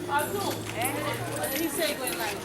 He said going like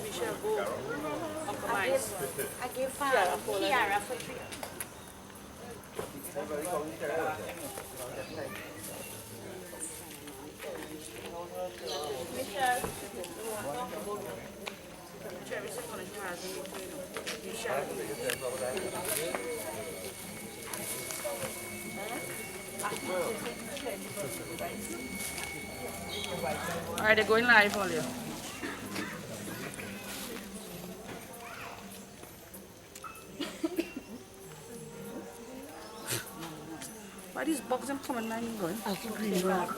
we shall go compromise. I give Kiara for 3. All right, they're going live on you. Why these bugs them coming now and going? As green road.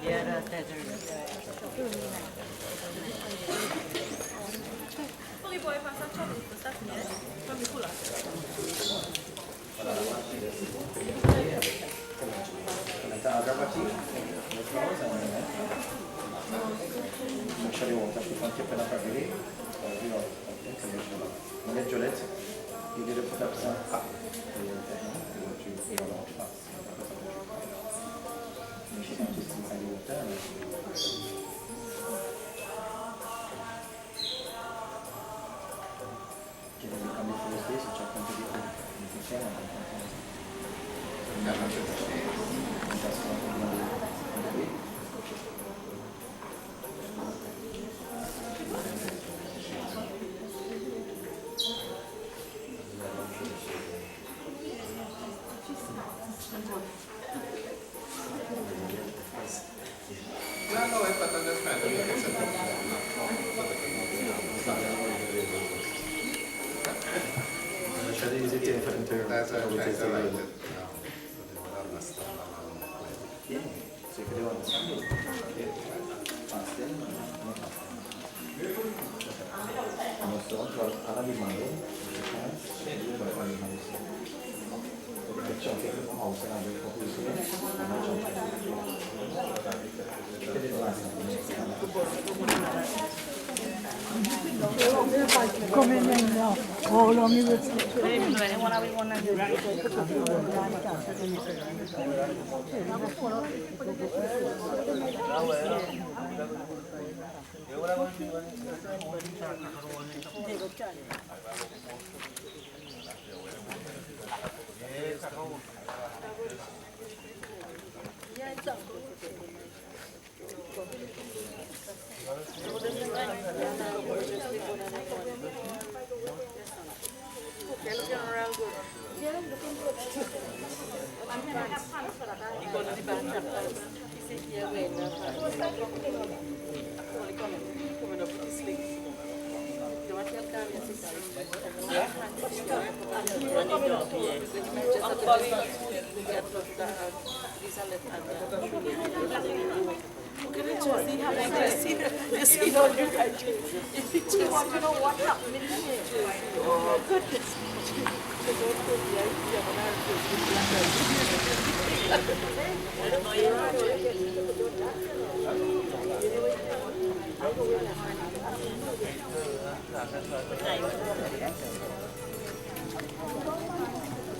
Yeah, that's it. Non è Giolezza, di dire potersi Come nel colo mi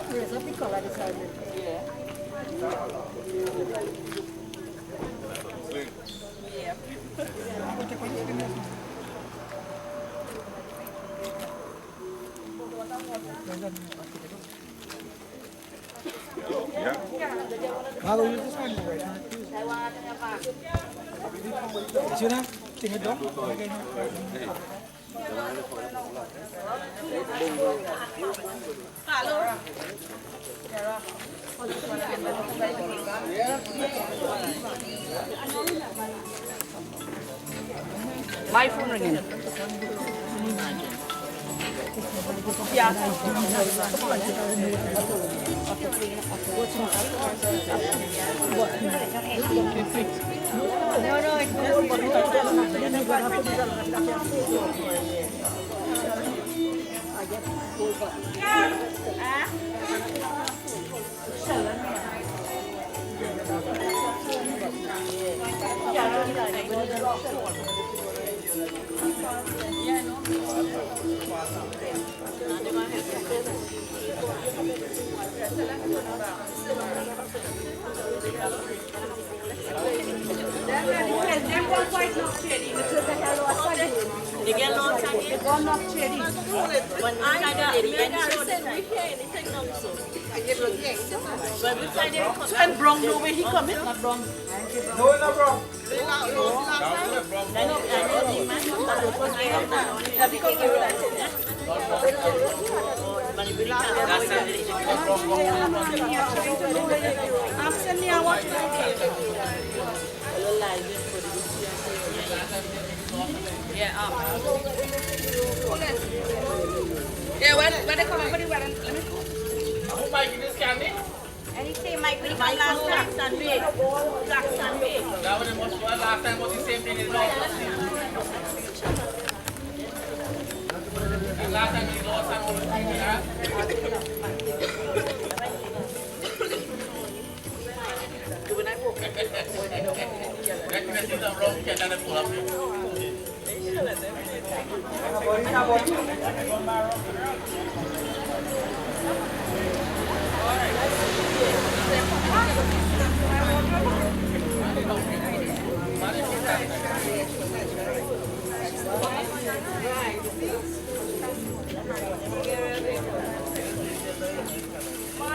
Resa piccola di salve. I'll use this one right now. See that? Take it down. My phone ringing. Yeah. They get lost again. One up cherry. But I got it. But which side they come? So and Brown know where he coming? Not Brown. No, no, bro. I'm sending you what. Yeah, yeah, when they come up with the wedding, let me go. Who might give this candy? Anything might be my last time. Black Sunday. That was the most fun last time. Was the same thing as last time. And last time we lost time was When I walk,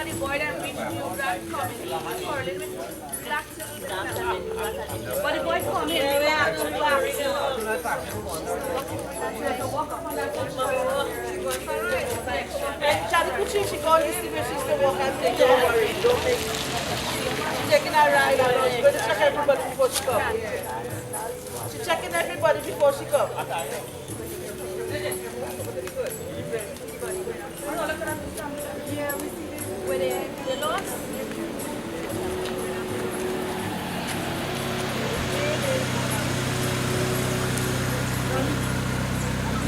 the boy that we knew that coming, he was curling with black silk. But the boy coming, they were actually black silk. Walk up on that and Charlie Pucci, she called this thing where she's to walk and take don't worry, don't take she's taking a ride on us. She's going to check everybody before she comes. She's checking everybody before she comes. Yeah, we see this. Where they lost?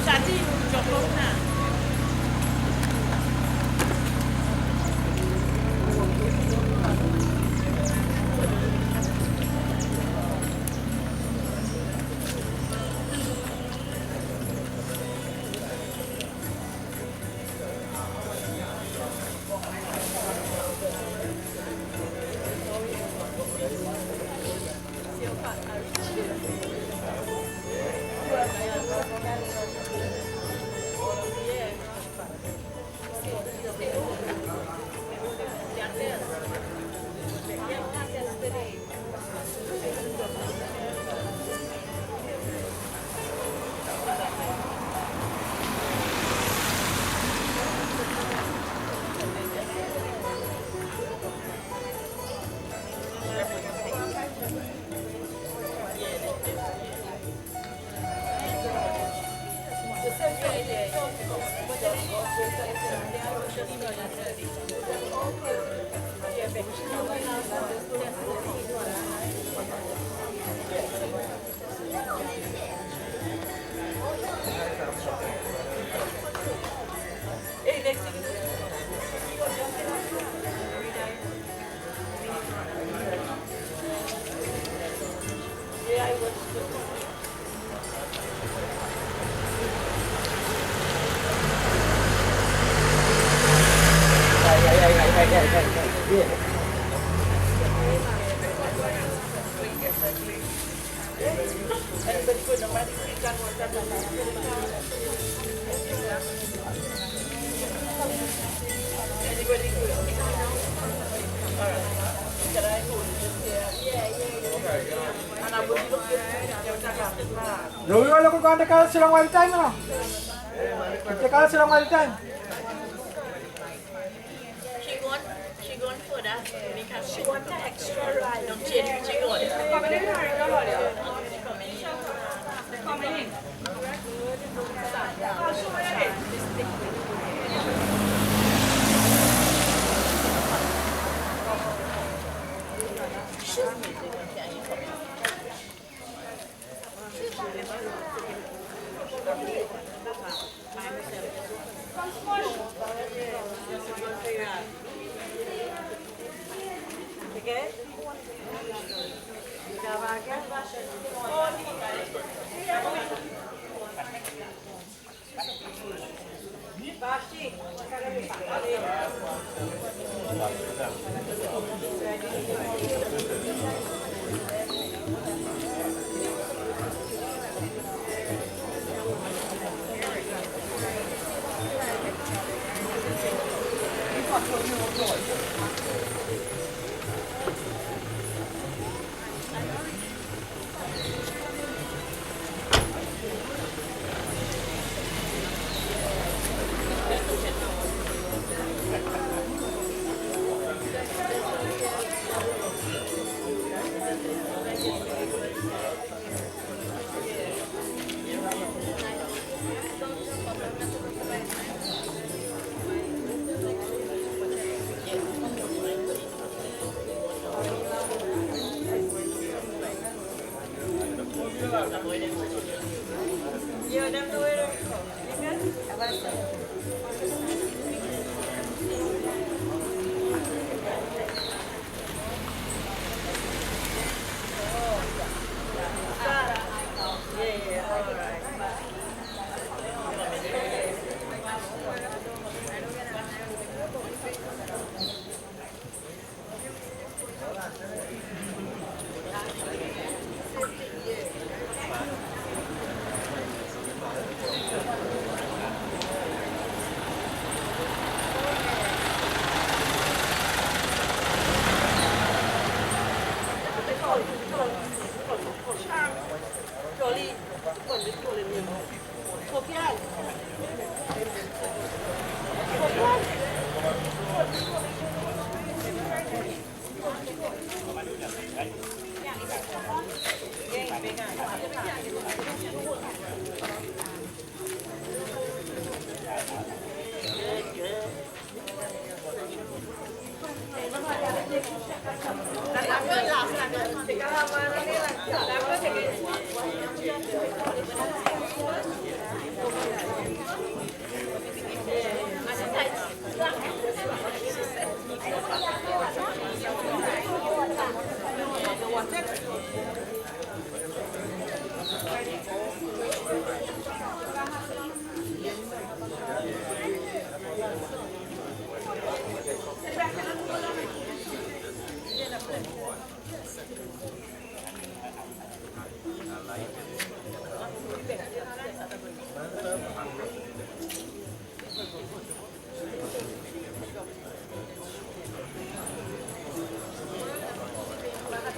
Shati, jump up now. that I told you this here. And I would look at Dulu wala ko kanta ka silang wild time ano? Kanta ka silang wild time. She going further because she want the extra ride. Don't change. She going. Coming in.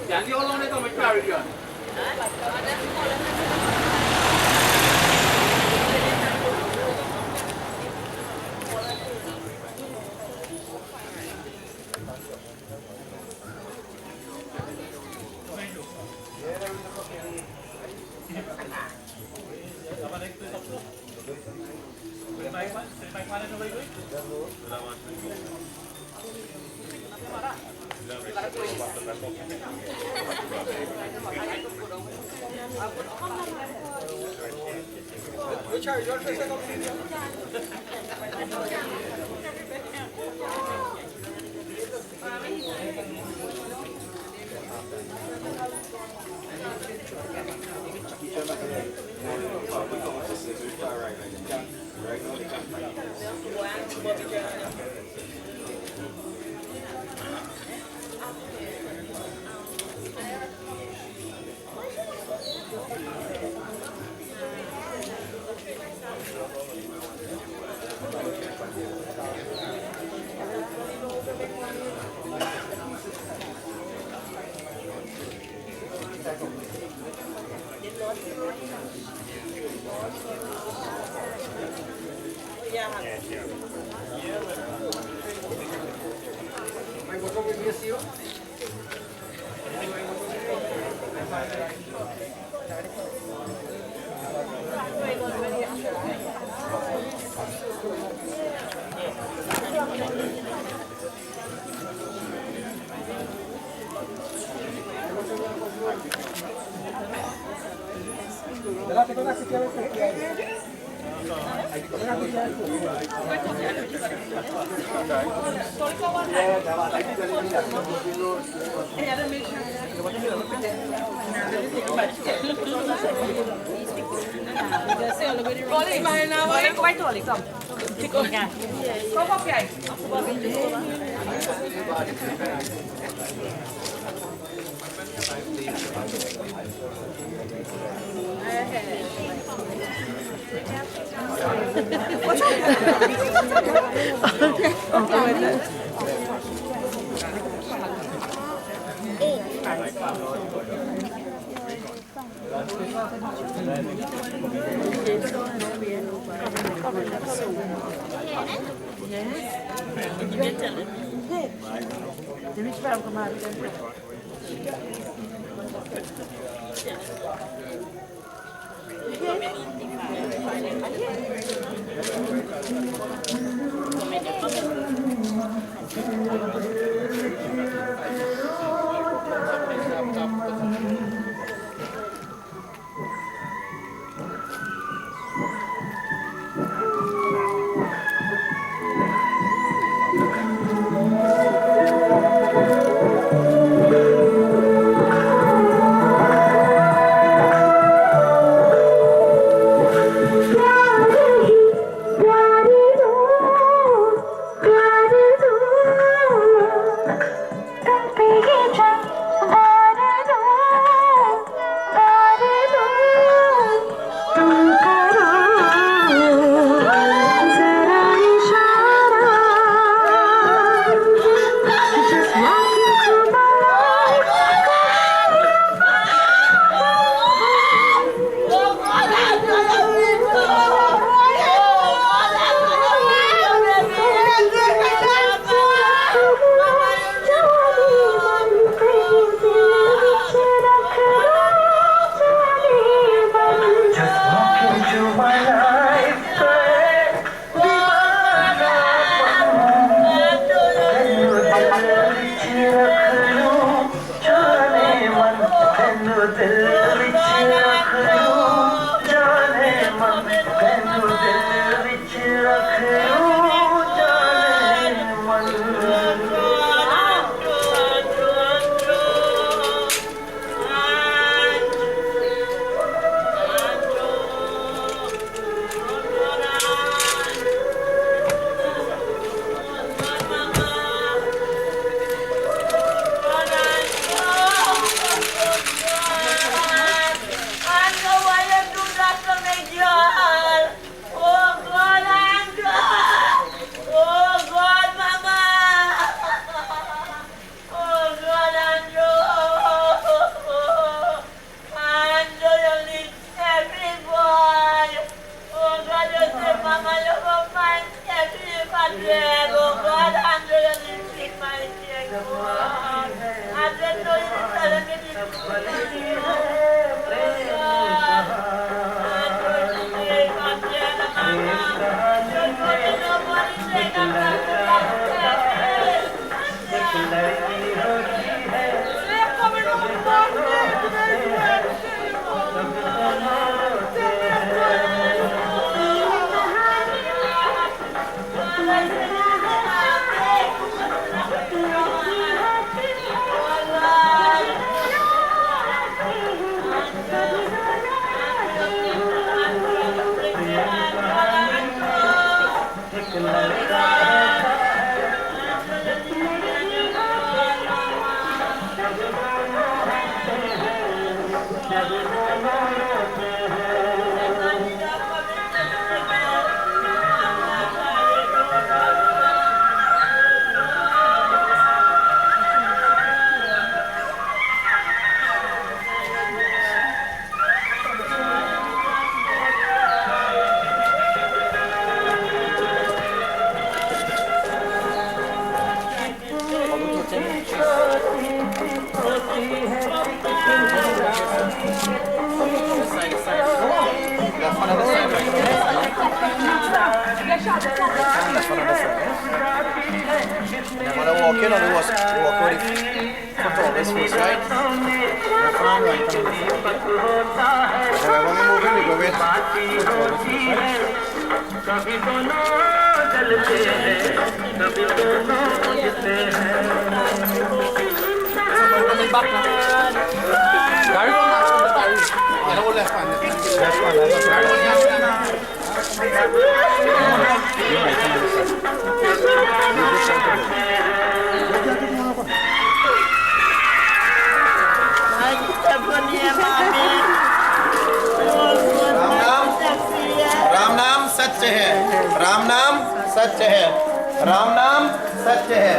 Jangan diolong itu mencari dia. You want to walk in or you walk with the foot always first, right? Left arm, right arm. So when we move in, we go with foot always first, right? Someone coming back now. Gary, you know left hand. Left one, left one. Gary, You're right, come on this side. You just try to move. Ram नाम सत्य है, राम नाम सत्य है, राम नाम सत्य है,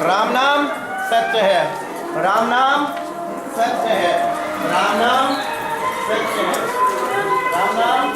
राम नाम सत्य है, राम नाम सत्य है, राम नाम सत्य है, राम नाम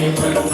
Narayana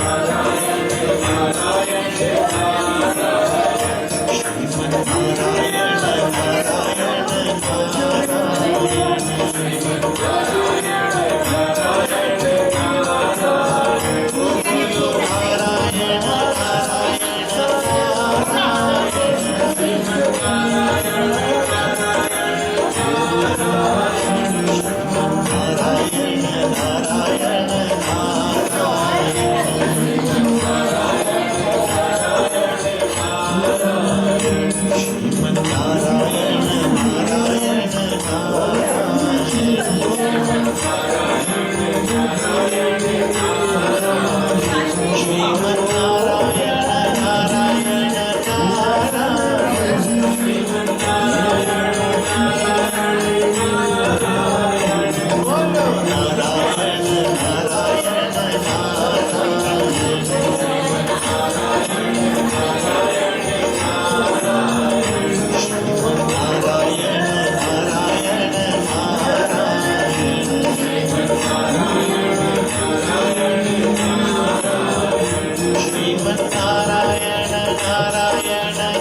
Narayana Narayana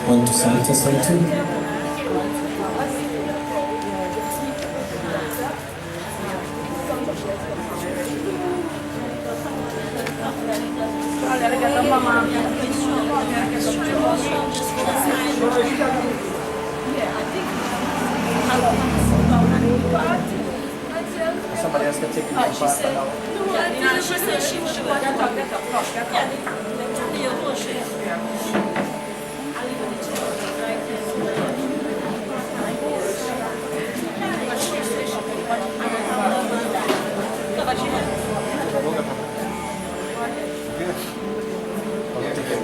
Want to Santa Santa? Somebody else can take it. She said she was going to talk.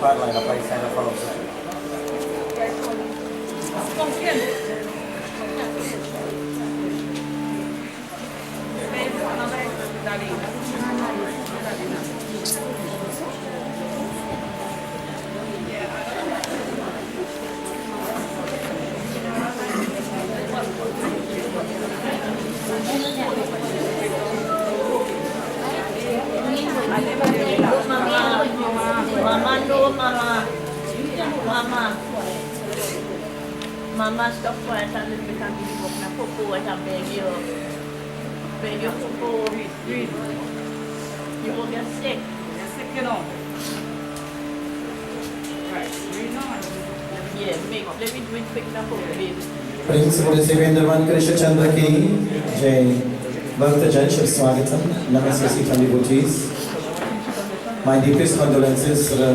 Parla la paisana famosa. Mama stop quiet and let me come to work na popo and beg you popo. You will get sick. Yeah, let me do it quick na popo, baby. प्रिंसिपल सेवेंद्रवन कृष्ण चंद्र की जय भक्तजन शिव स्वागतम नमस्ते Sita devotees. My deepest condolences to the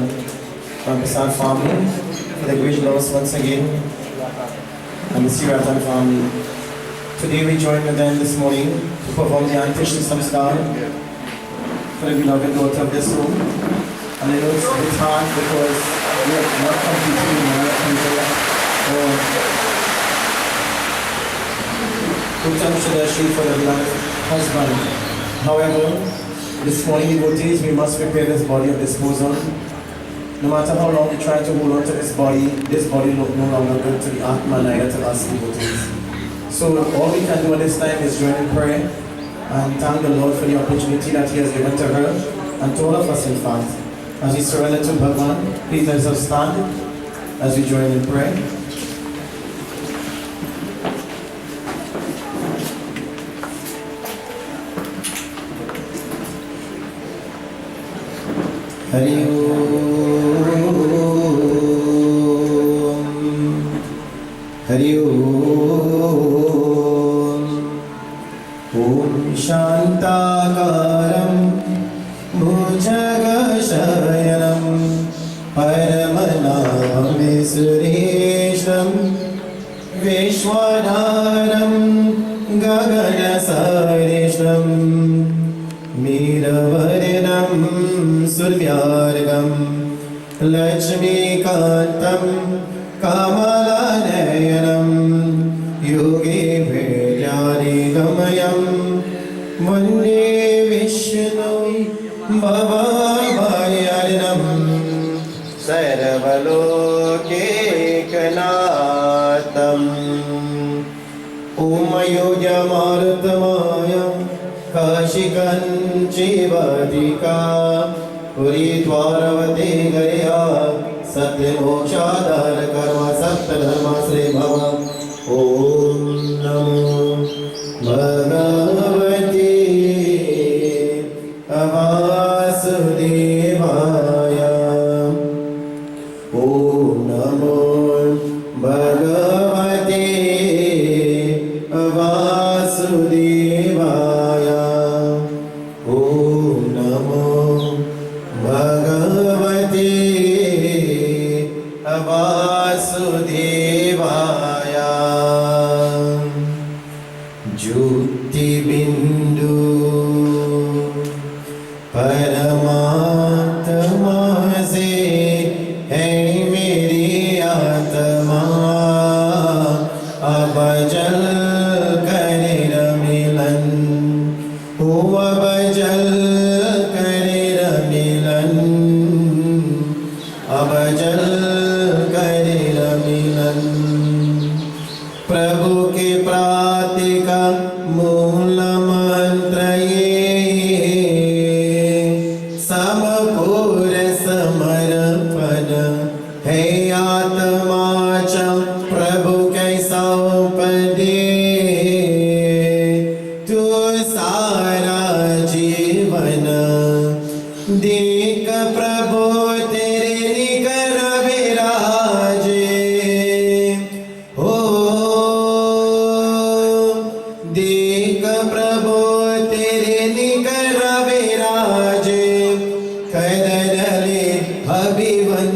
Rampersad family for the great loss once again, and the Seerattan family. Today we join with them this morning to perform the Antishti Samskar for the beloved daughter of this home. And I know it's hard because we are not completely in America or Uttam Shadashi for the beloved husband. However, this morning devotees, we must prepare this body of disposal. No matter how long we try to hold on to this body no longer good to the Atma, neither to us devotees. So all we can do at this time is join in prayer and thank the Lord for the opportunity that He has given to her and to all of us in fact. As we surrender to Bhagavan, please let us stand as we join in prayer. Hari Om Shantakaram Bhujagashayanam Paramanabham Suresham Vishwanaram Gaganasaresham Miravarinam Suryargam Lakshmikantam Kamalanayanam Yogi Vedyani Gamayam Vande Vishnu Bhavayarinam Sarvaloke Kanatam Om Ayodhya Marutamaya Kashikan Chivadika Puri Dwaravate Gaya Satyamokshadhar Karma Saptadharma Sri Bhava Om Namo Bhagavate Vasudevaya Om Namo Bhagavate Vasudevaya Om Namo Bhagavate Vasudevaya. हुआ बजल करे रमिलन अब जल करे रमिलन प्रभु के प्राति का मूल मंत्र ये समपूर समर्पण है आत्मा च प्रभु कैसा उपदे तू सारा जीवन देख प्रभु तेरे निकर विराजे हो देख प्रभु तेरे निकर विराजे करले अभिवन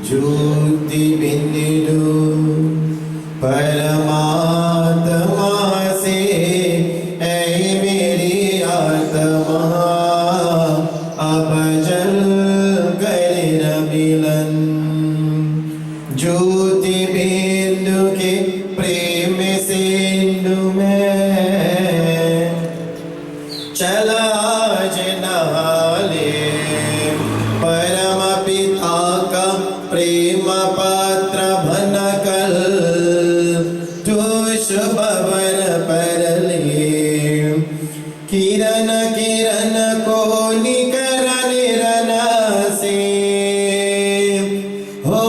ज्योति बिंदु परमात्मा से ऐ मेरी आत्मा अब जल करे रमिलन ज्योति बिंदु के प्रेम सिंधु में चला आज नहाले परम पिता का प्रेम पात्र भनकल तू शुभवर परले किरण किरण को निकर निरन से हो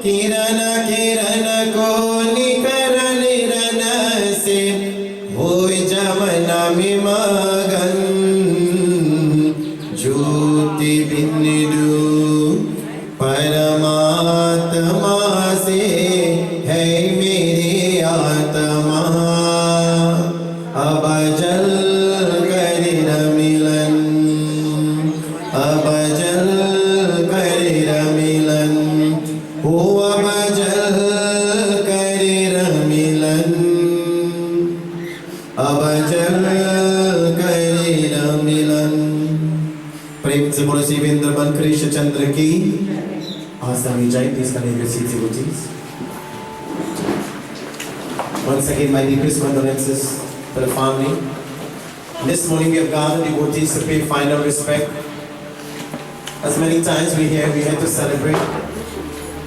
किरण किरण को निकर निरन से हो जमना में मगन ज्योति बिंदु परमात्मा से है मेरी आत्मा अब जल करे रमिलन अब जल करे रमिलन हो अब जल करे रमिलन अब जल करे रमिलन प्रेम से बोलो श्री वृंदावन कृष्ण चंद्र की आस्था में जाए please connect your seats devotees. Once again my deepest condolences to the family. This morning we have gathered devotees to pay final respect. As many times we hear we had to celebrate,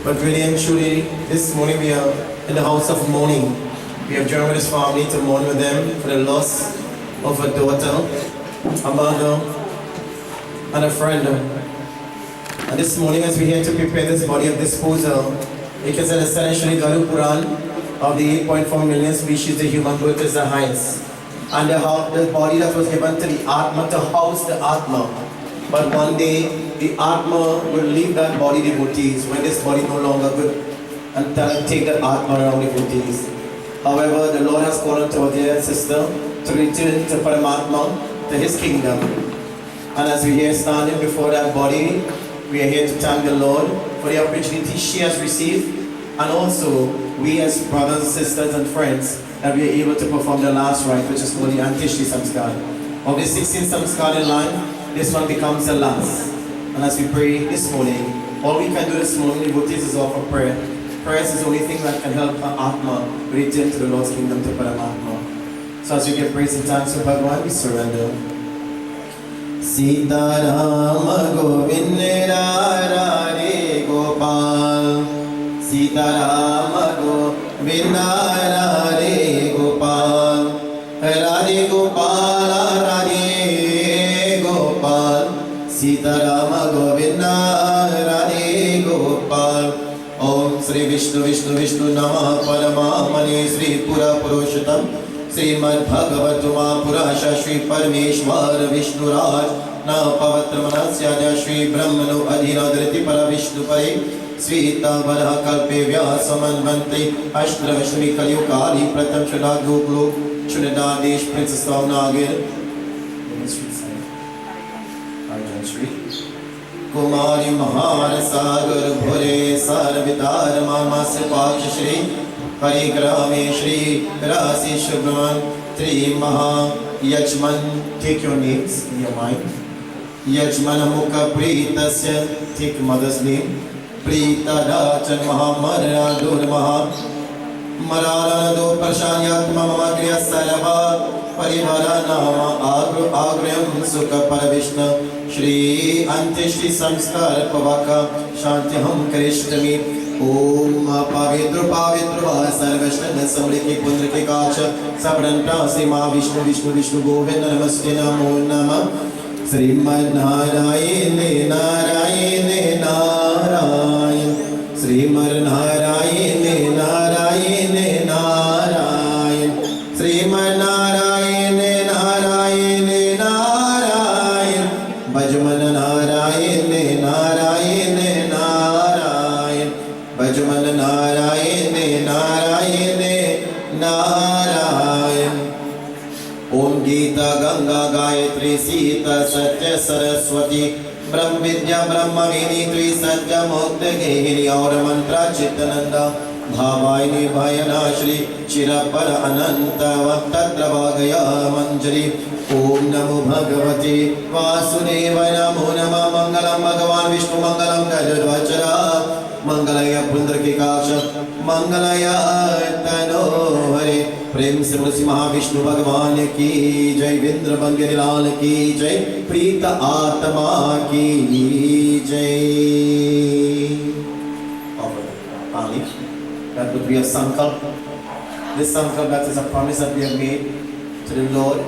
but really and truly this morning we are in the house of mourning. We have joined with this family to mourn with them for the loss of a daughter, a mother, and a friend. And this morning as we here to prepare this body of disposal, it is an essentially Garu Puran of the 8.4 million species the human birth is the highest. And the body that was given to the Atma to house the Atma. But one day the Atma will leave that body devotees when this body no longer good and take that Atma around devotees. However, the Lord has called unto our dear sister to return to Paramatma, to his kingdom. And as we here standing before that body, we are here to thank the Lord for the opportunity she has received, and also we as brothers, sisters and friends that we are able to perform the last rite, which is called the Antishri Samskar. Of the 16 Samskar in line, this one becomes the last. And as we pray this morning, all we can do this morning, devotees, is offer prayer. Prayer is the only thing that can help our Atma return to the Lord's kingdom, to Paramatma. So as we give praise and thanks to Bhagavan, we surrender. Sita Rama Govinda Radhe Gopal Sita Rama Govinda Radhe Gopal Radhe Gopal Radhe Gopal Sita Rama Govinda Radhe Gopal Om Sri Vishnu Vishnu Vishnu Namah Paramamani Sri Pura Purushottam Shrimad भगवतु महापुराशा श्री परमेश्वर विष्णुराज न पवित्र मनस्याद्य श्री ब्रह्मणु अधिराधृति पर विष्णु परे स्वीता वरह कल्पे व्यासमन्वन्ते अष्टविष्णु कलियुगादि प्रथम श्रद्धागुरु लोक श्रीदादेश princess नागिर कुमारी महार सागर भोरे सर्वितार मामा से पाक्ष श्री परिग्रामे श्री राशि शुभ्रमण त्रि महा यजमन. Take your names in your mind. यजमन मुख प्रीतस्य, take mother's name. प्रीता दाचन महामरा दुर्महा मरारादो प्रशान्यात्मा ममग्र्य सर्वा परिवारानाम आग्रहं सुख परविष्णु श्री अंत्येष्टि संस्कार पवक शांति हम करिष्यामि। ओम पवित्र पवित्र सर्वश्रेष्ठ समृद्धि पुत्र के काच सबरन प्रासी माँ विष्णु विष्णु विष्णु गोविंद नमस्ते नमो नमः। श्रीमन्नारायण नारायण नारायण श्रीमन्नारायण नारायण नारायण श्रीमन्नारायण नारायण नारायण भजमन नारायण नारायण नारायण भजमन नारायण नारायण नारायण। ओम गीता गंगा गायत्री सीता सत्य सरस्वती ब्रह्म विद्या ब्रह्म विनी त्रिसत्य मुक्त गेहिनी और मंत्रा चित्तनंदा भावायिनी भयनाश्री चिरपर अनंत तत्र भागया मंजरी। ओम नमो भगवते वासुदेवाय नमो नमः। मंगलम भगवान विष्णु मंगलम गरुड़ध्वजा मंगलय पुंडरीकाक्ष मंगलय तनोहरे। प्रेम से बोलो श्री महाविष्णु भगवान की जय। विंद्र बंगेरी लाल की जय। प्रीत आत्मा की जय। That would be a sankalp. This sankalp, that is a promise that we have made to the Lord.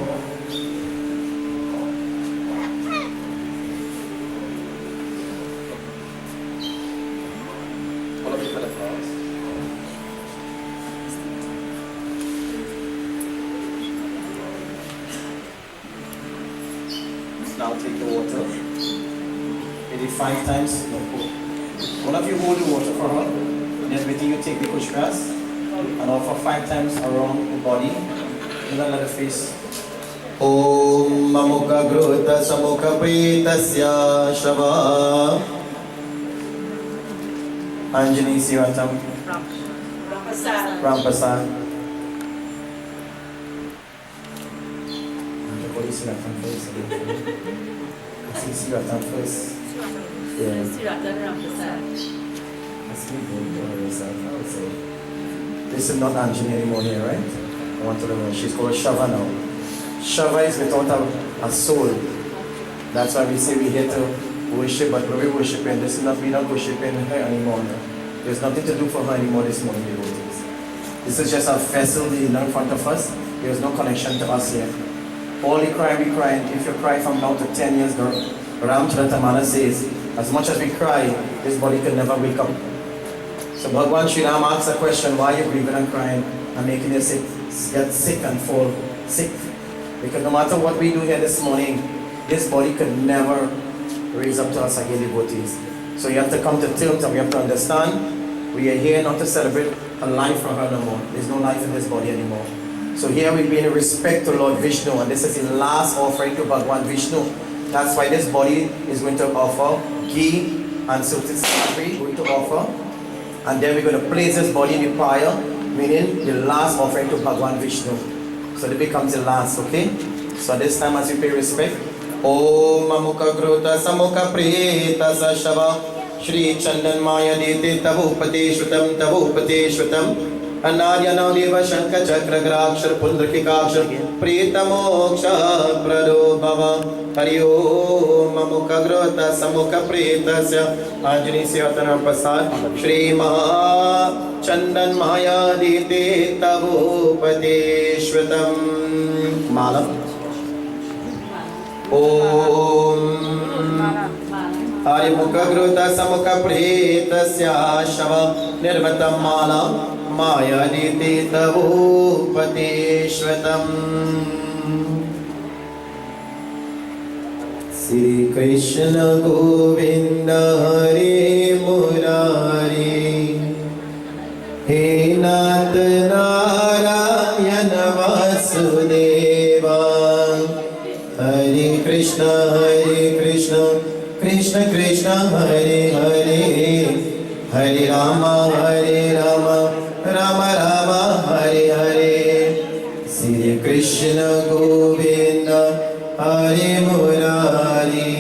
Now take the water. Maybe 5 times. No, 4. One of you hold the water for her. Then waiting you take the kush grass and offer 5 times around the body. And then let the face. Om Mamukha Grota Samukha Pritasya Shava Angenie Seerattan Rampersad. Seerattan first. Seerattan first. Seerattan Rampersad. This is not Angenie anymore here, right? I want to know. She's called Shava now. Shava is without a soul. That's why we say we're here to worship, but when we worship, and this is not, we're not worshiping her anymore. There's nothing to do for her anymore this morning, devotees. This is just a vessel in front of us. There's no connection to us here. All the cry we cry, if you cry from now to 10 years, Ramcharamana says, as much as we cry, this body can never wake up. So Bhagwan Sri Ram asks a question, why are you grieving and crying and making you sick, get sick and fall sick? Because no matter what we do here this morning, this body could never raise up to us again, devotees. So you have to come to terms and we have to understand, we are here not to celebrate a life for her no more. There's no life in this body anymore. So here we pay respect to Lord Vishnu, and this is the last offering to Bhagwan Vishnu. That's why this body is going to offer ghee and certain sattvi, going to offer. And then we're going to place this body in the fire, meaning the last offering to Bhagwan Vishnu. So it becomes the last, okay? So at this time as we pay respect, Om Mamukha Grota Samukha Priyeta Sashava Shri Chandan Maya Dete Tavupati Shrutam Anadya Navdeva Shankha Chakra Grakshar Pundrakikakshar Prita Moksha Prado Bhava Hari Om Mamukha Grota Samukha Pritasya Angenie Seerattan Rampersad Shri Maha Chandan Maya Dite Tavupati Shrutam Mala Om Harimukha Grota Samukha Pritasya Shava Nirvatam Mala Maya Dite Tavupati Shrutam Sri Krishna Govinda Hare Murari He Nath Narayana Vasudeva Hare Krishna Krishna Krishna Hare Hare Hare Rama Rama Rama Hare Hare Sri Krishna Govinda Hare Murari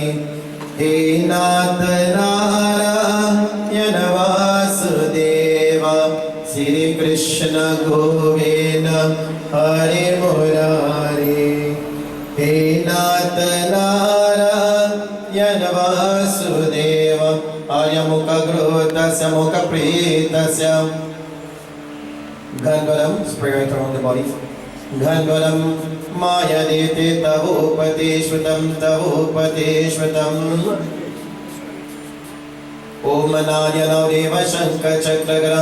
He Nath Narayana Vasudeva Sri Krishna Krishna Govinda Hare Murari He Nath Narayana Vasudeva Arya Mukha Grutasya Mukha Pritasya Ghanvaram, spread right around the body. Ghanvaram Maya Dete Tavopati Shvatam Om Ananya Deva Shankar Chakragara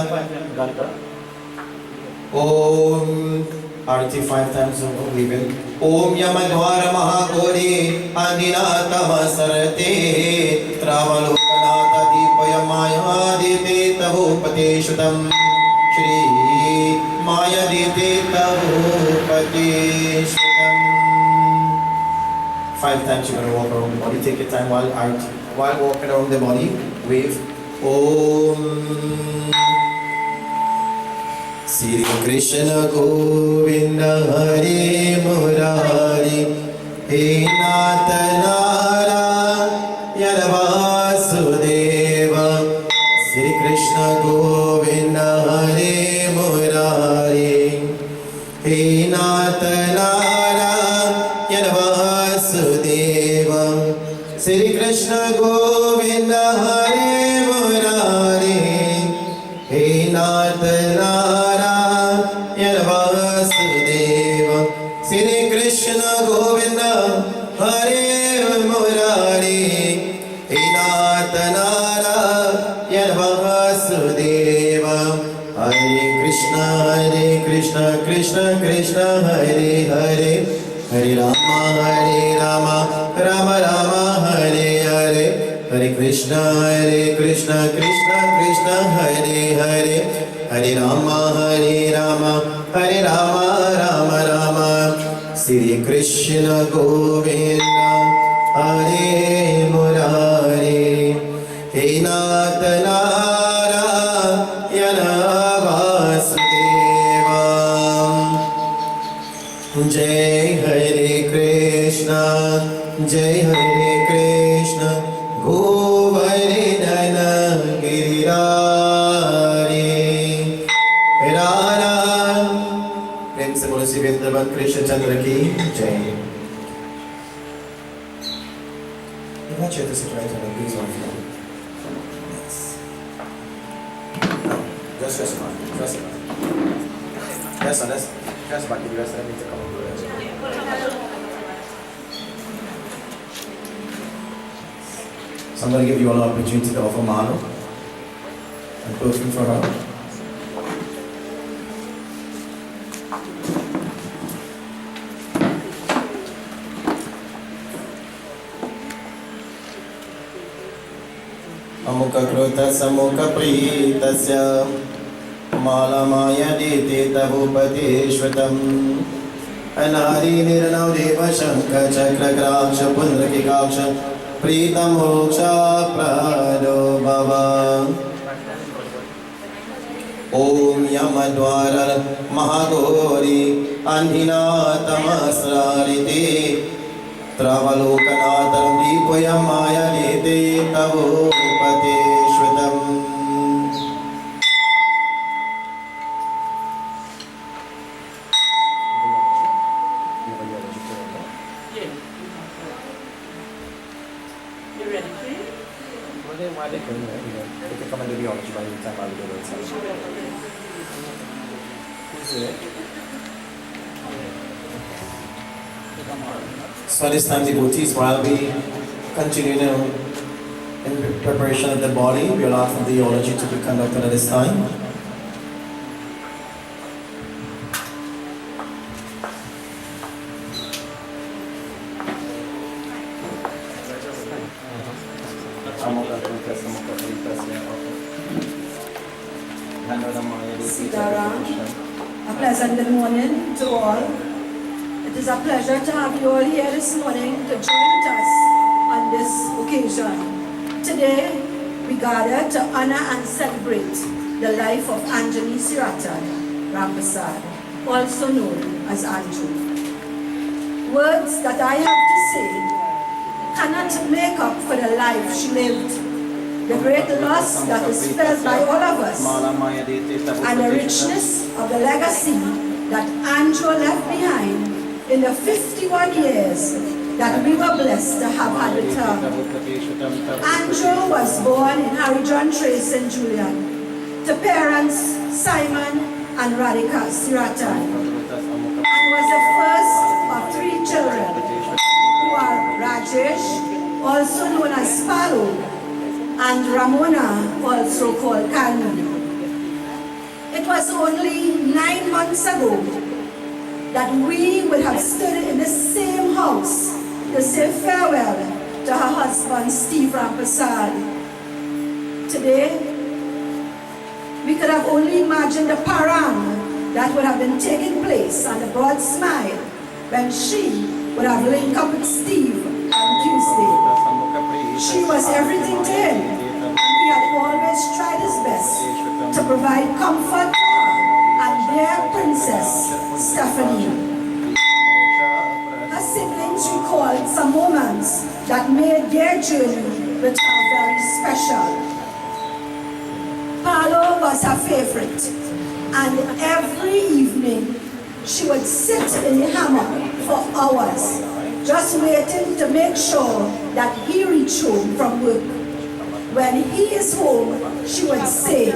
Om Arati 5 times over, we will. Om Yamadwara Mahagori Andinatama Sarate Travalokanata Deepayamaya Dete Tavopati Shvatam Shri Maya Dete Tavopati Shvatam. 5 times you're going to walk around the body. Take your time while walking around the body. Wave. Om Sri Krishna Govinda Hare Murari He Nath Narayana Vasudeva Sri Krishna Govinda Hare Murari He Nath Narayana Vasudeva Sri Krishna Govinda Hare Murari He Nath Narayana Vasudeva Sri Krishna Govinda Hare Murari He Nath Narayana Vasudeva Hare Krishna Krishna Krishna Hare Hare Hare Rama Rama Rama Hare Hare Hare Krishna Krishna Krishna Hare Hare Hare Rama Rama Rama Sri Krishna Govinda Hare Murari He Nath Narayana Vasudeva Jai Hare Krishna Govardhana Girirari Rara Prem se bolo Sivendra Krishna Chandra ki Jai. You want to sit right on the knees on the floor. Just rest on. Rest on this. Just back to the rest. I need to come up with it. So I'm going to give you all an opportunity to offer Manu and perfume for her. Amukha Krota Samukha Pritasya Mala Maya Dete Tavopati Shvatam Anari Niranav Deva Shankar Chakra Graksha Pundraki Kaksha Prita Moksha Prado Bhava Om Yamadwara Mahagori Andhinatamasrarite Travalokanatam Deepayamaya Dete Tavopati Shvatam. You ready, please? Why they can come and do the ology by the time I'll do it. Who's it? So this time devotees, while we continue now in preparation of the body, we allow for the eulogy to be conducted at this time. Sitaram, a pleasant good morning to all. It is a pleasure to have you all here this morning to join us on this occasion. Today, we gather to honor and celebrate the life of Angenie Seerattan Rampersad, also known as Anju. Words that I have to say cannot make up for the life she lived. the great loss that is felt by all of us, and the richness of the legacy that Andrew left behind in the 51 years that we were blessed to have had with her. Andrew was born in Harry John Trace in Julien to parents Simon and Radhika Seerattan, and was the first of 3 children who are Rajesh, also known as Palo, and Ramona, also called Kani. It was only 9 months ago that we would have stood in the same house to say farewell to her husband, Steve Rampersad. Today, we could have only imagined the parang that would have been taking place and the broad smile when she would have linked up with Steve on Tuesday. She was everything to him, and he had always tried his best to provide comfort to her and their princess, Stephanie. Her siblings recalled some moments that made their journey with her very special. Palo was her favorite, and every evening she would sit in the hammock for hours, just waiting to make sure that he reached home from work. When he is home, she would say,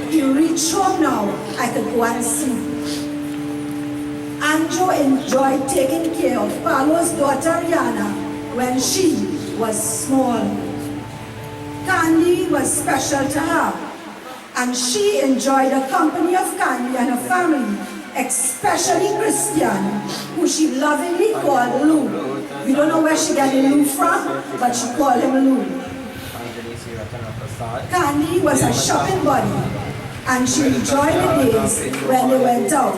"He reached home now, I could go and sleep." Andrew enjoyed taking care of Palo's daughter Rihanna when she was small. Candy was special to her, and she enjoyed the company of Candy and her family, especially Christian, who she lovingly called Lou. We don't know where she got the Lou from, but she called him Lou. Angenie Seerattan Rampersad. Candy was a shopping buddy, and she enjoyed the days when they went out.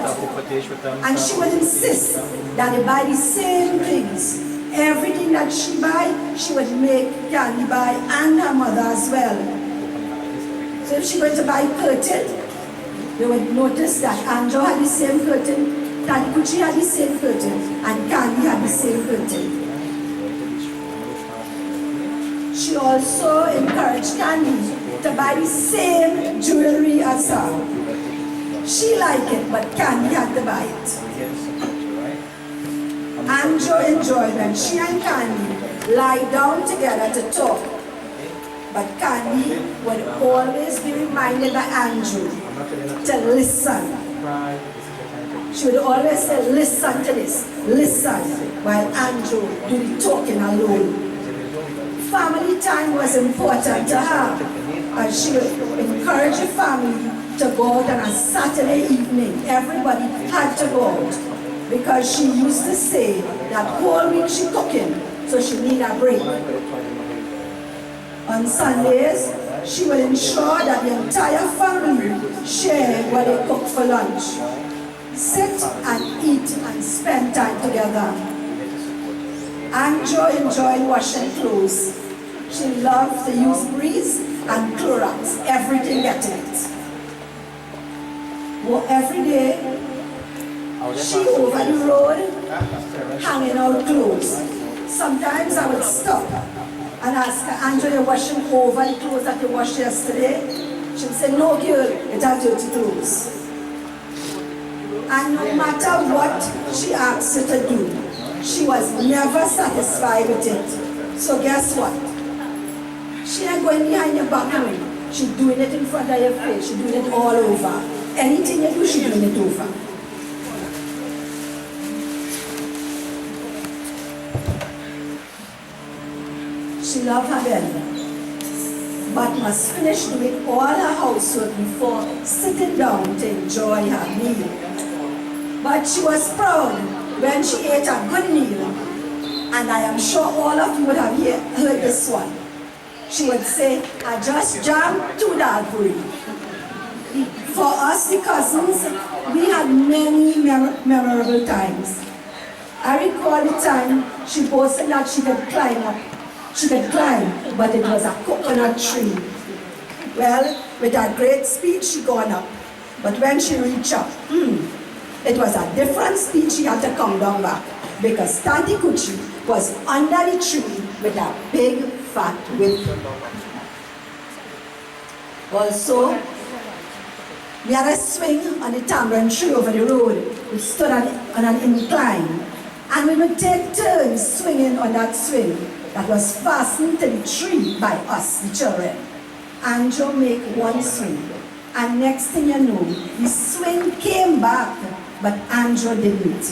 And she would insist that they buy the same things. Everything that she buy, she would make Candy buy, and her mother as well. So if she went to buy curtain, they would notice that Andrew had the same curtain, Tani Kuchi had the same curtain, and Candy had the same curtain. She also encouraged Candy to buy the same jewelry as her. She liked it, but Candy had to buy it. Andrew enjoyed when she and Candy lie down together to talk. But Candy would always be reminded by Andrew to listen. She would always say, "Listen to this, listen," while Andrew do the talking alone. Family time was important to her, and she would encourage the family to go out on a Saturday evening. Everybody had to go out, because she used to say that whole week she cooking, so she need a break. On Sundays, she would ensure that the entire family share what they cook for lunch. Sit and eat and spend time together. Andrew enjoyed washing clothes. She loved to use grease and Clorox, everything getting it. Well, every day, she over the road, hanging out clothes. Sometimes I would stop and ask her, "Andrew, you're washing over the clothes that you washed yesterday?" She would say, "No, girl, it's are dirty clothes." And no matter what she asked her to do, she was never satisfied with it. So guess what? She ain't going behind your back. She's doing it in front of your face. She's doing it all over. Anything you do, she's doing it over. She loved her belly, but must finish doing all her housework before sitting down to enjoy her meal. But she was proud when she ate a good meal, and I am sure all of you would have heard this one. She would say, "I just jammed 2 dal puri." For us, the cousins, we had many memorable times. I recall the time she boasted that she could climb up. She could climb, but it was a coconut tree. Well, with her great speed, she gone up. But when she reached up, it was a different speed. She had to come down back, because Tati Kuchi was under the tree with a big fat whip. Also, we had a swing on the tamarind tree over the road. We stood on an incline. And we would take turns swinging on that swing that was fastened to the tree by us, the children. Andrew make one swing. And next thing you know, the swing came back, but Andrew didn't.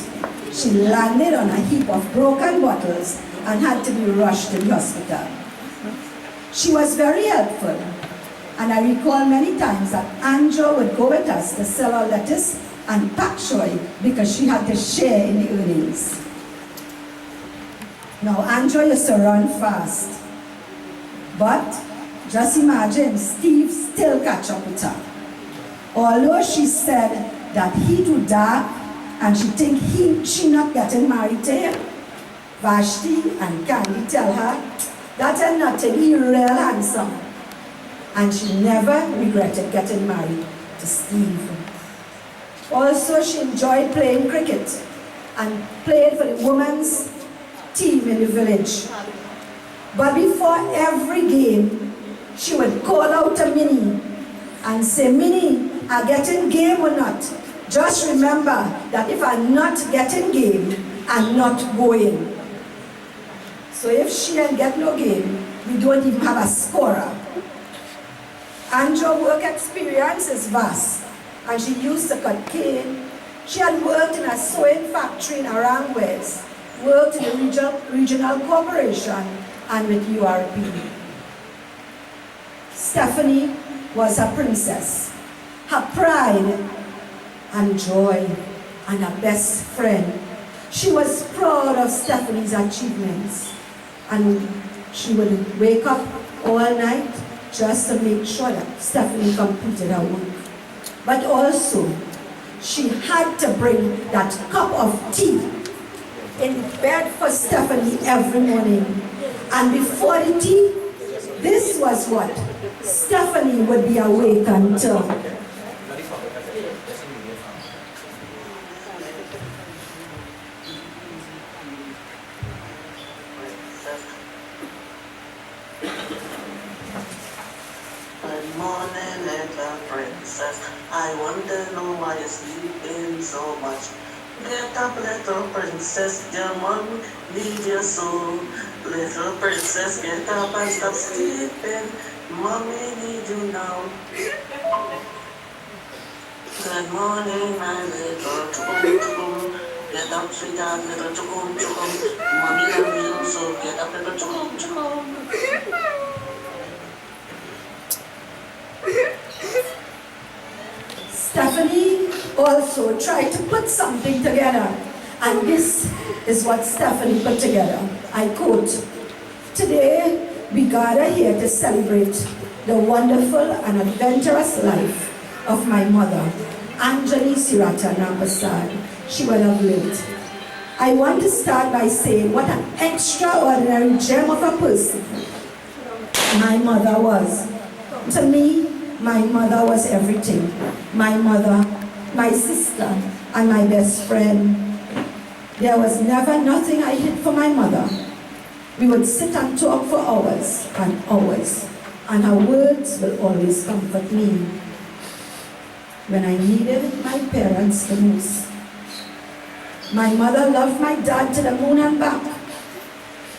She landed on a heap of broken bottles and had to be rushed to the hospital. She was very helpful. And I recall many times that Angela would go with us to sell our lettuce and pak choy because she had to share in the earnings. Now, Angela used to run fast. But just imagine, Steve still catch up with her. Although she said that he too dark and she think she not getting married to him, Vashti and Candy tell her that ain't nothing, he real handsome. And she never regretted getting married to Steve. Also, she enjoyed playing cricket and played for the women's team in the village. But before every game, she would call out to Minnie and say, Minnie, are getting game or not? Just remember that if I'm not getting game, I'm not going. So if she ain't get no game, we don't even have a scorer. Angela's work experience is vast, and she used to cut cane. She had worked in a sewing factory in Arangwes, worked in the regional corporation, and with URP. Stephanie was a princess, her pride and joy, and her best friend. She was proud of Stephanie's achievements, and she would wake up all night just to make sure that Stephanie completed her work. But also, she had to bring that cup of tea in bed for Stephanie every morning. And before the tea, this was what Stephanie would be awake until. Good morning, little princess. I want to know why you're sleeping so much. Get up, little princess. Your mom needs your soul. Little princess, get up and stop sleeping. Mommy needs you now. Good morning, my little chukum. Get up, sweetheart, little chukum. Mommy loves you, so get up, little chukum. Stephanie also tried to put something together, and this is what Stephanie put together. I quote, "Today we gather here to celebrate the wonderful and adventurous life of my mother, Angenie Seerattan Rampersad. She would have lived. I want to start by saying what an extraordinary gem of a person my mother was. To me, my mother was everything. My mother, my sister, and my best friend. There was never nothing I hid from my mother. We would sit and talk for hours and hours, and her words will always comfort me when I needed my parents the most. My mother loved my dad to the moon and back.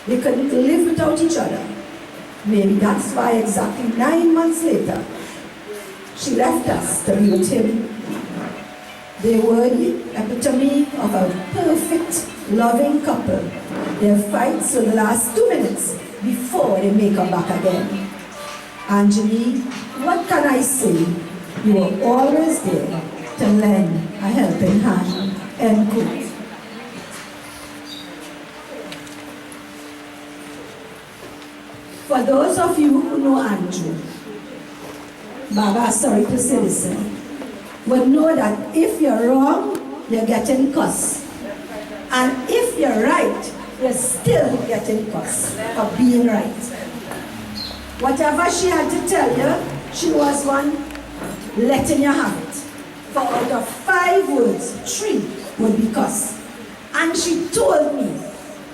They couldn't live without each other. Maybe that's why exactly 9 months later, she left us to be with him. They were the epitome of a perfect, loving couple. Their fights will last 2 minutes before they make a back again. Angenie, what can I say? You were always there to lend a helping hand." End quote. For those of you who know Andrew, Baba, sorry to say this, would know that if you're wrong, you're getting cussed. And if you're right, you're still getting cussed for being right. Whatever she had to tell you, she was one letting you have it. For out of 5 words, 3 would be cussed. And she told me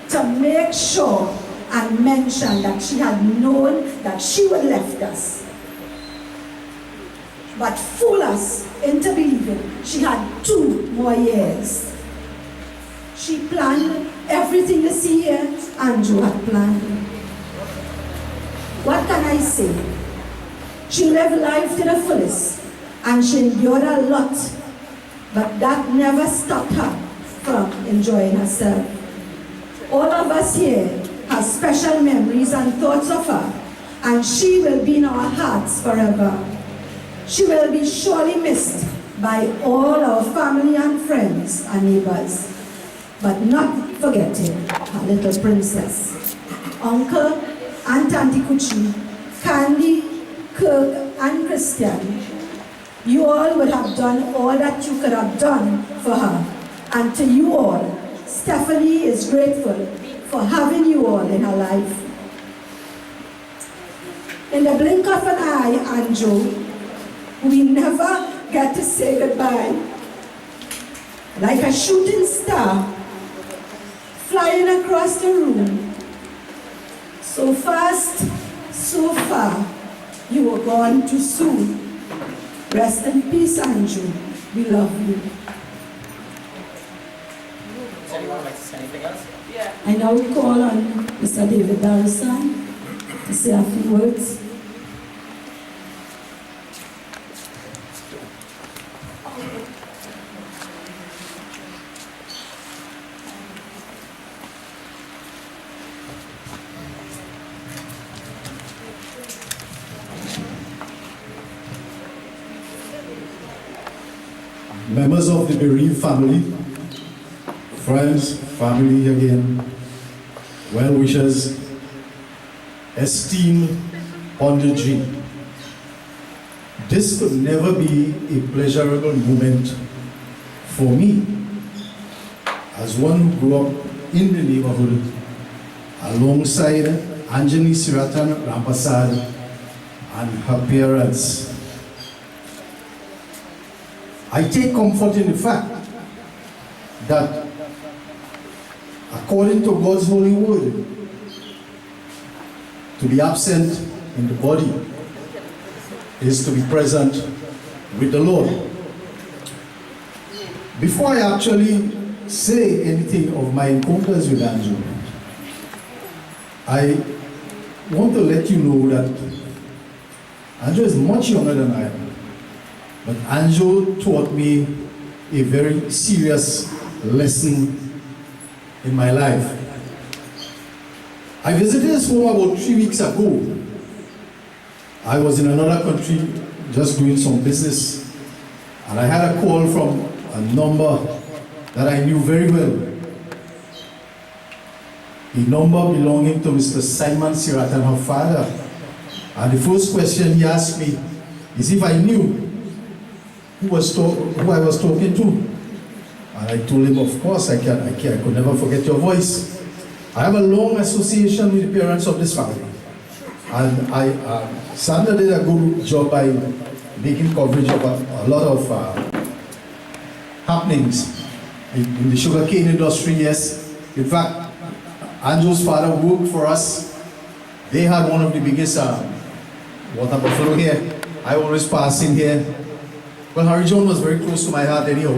to make sure and mention that she had known that she would left us. but fool us into believing she had 2 more years. She planned everything you see here, Andrew had planned. What can I say? She lived life to the fullest, and she endured a lot, but that never stopped her from enjoying herself. All of us here have special memories and thoughts of her, and she will be in our hearts forever. She will be surely missed by all our family and friends and neighbors, but not forgetting her little princess. Uncle and Auntie Kuchi, Candy, Kirk, and Christian, you all would have done all that you could have done for her. And to you all, Stephanie is grateful for having you all in her life. In the blink of an eye, Andrew, we never get to say goodbye. Like a shooting star, flying across the room. So fast, so far, you were gone too soon. Rest in peace, Andrew. We love you. Does anyone like to say anything else? Yeah. I now call on Mr. David Darrison to say a few words. Members of the bereaved family, friends, family again, well-wishers, esteemed Ponda G. This could never be a pleasurable moment for me, as one who grew up in the neighborhood alongside Angenie Seerattan Rampersad and her parents. I take comfort in the fact that according to God's holy word, to be absent in the body is to be present with the Lord. Before I actually say anything of my encounters with Andrew, I want to let you know that Andrew is much younger than I am. But Andrew taught me a very serious lesson in my life. I visited his home about 3 weeks ago. I was in another country just doing some business, and I had a call from a number that I knew very well. A number belonging to Mr. Simon Seerattan, her father. And the first question he asked me is if I knew who I was talking to. And I told him, of course, I could never forget your voice. I have a long association with the parents of this family. And Sandra did a good job by making coverage of a lot of happenings in the sugarcane industry, yes. In fact, Andrew's father worked for us. They had one of the biggest water buffalo here. I always pass in here. Well, Harry John was very close to my heart anyhow.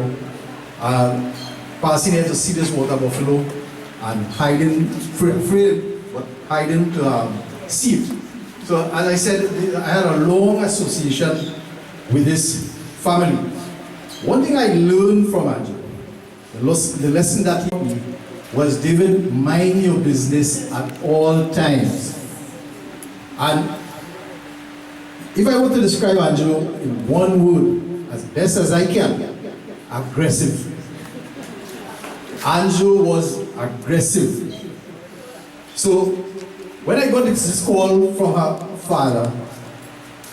Passing here to see this water buffalo and hiding, afraid, but hiding to see it. So as I said, I had a long association with this family. One thing I learned from Andrew, the lesson that he taught me, was, David, mind your business at all times. And if I were to describe Andrew in one word, as best as I can, aggressive. Andrew was aggressive. So when I got this call from her father,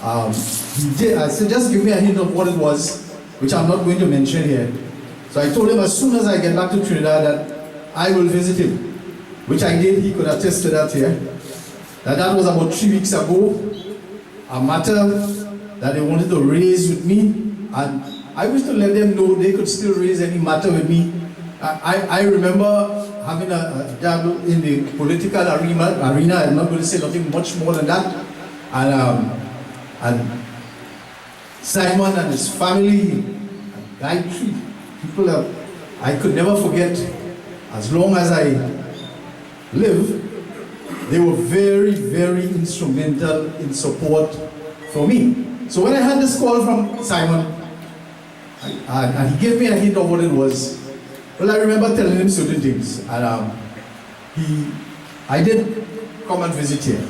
I said, just give me a hint of what it was, which I'm not going to mention here. So I told him as soon as I get back to Trinidad that I will visit him, which I did. He could attest to that here. That was about 3 weeks ago, a matter that they wanted to raise with me. And I wish to let them know they could still raise any matter with me. I remember having a dabble in the political arena. I'm not going to say nothing much more than that. And Simon and his family, and Gayatri, people that I could never forget. As long as I live, they were very, very instrumental in support for me. So when I had this call from Simon, and he gave me a hint of what it was, well, I remember telling him certain things, and I did come and visit here.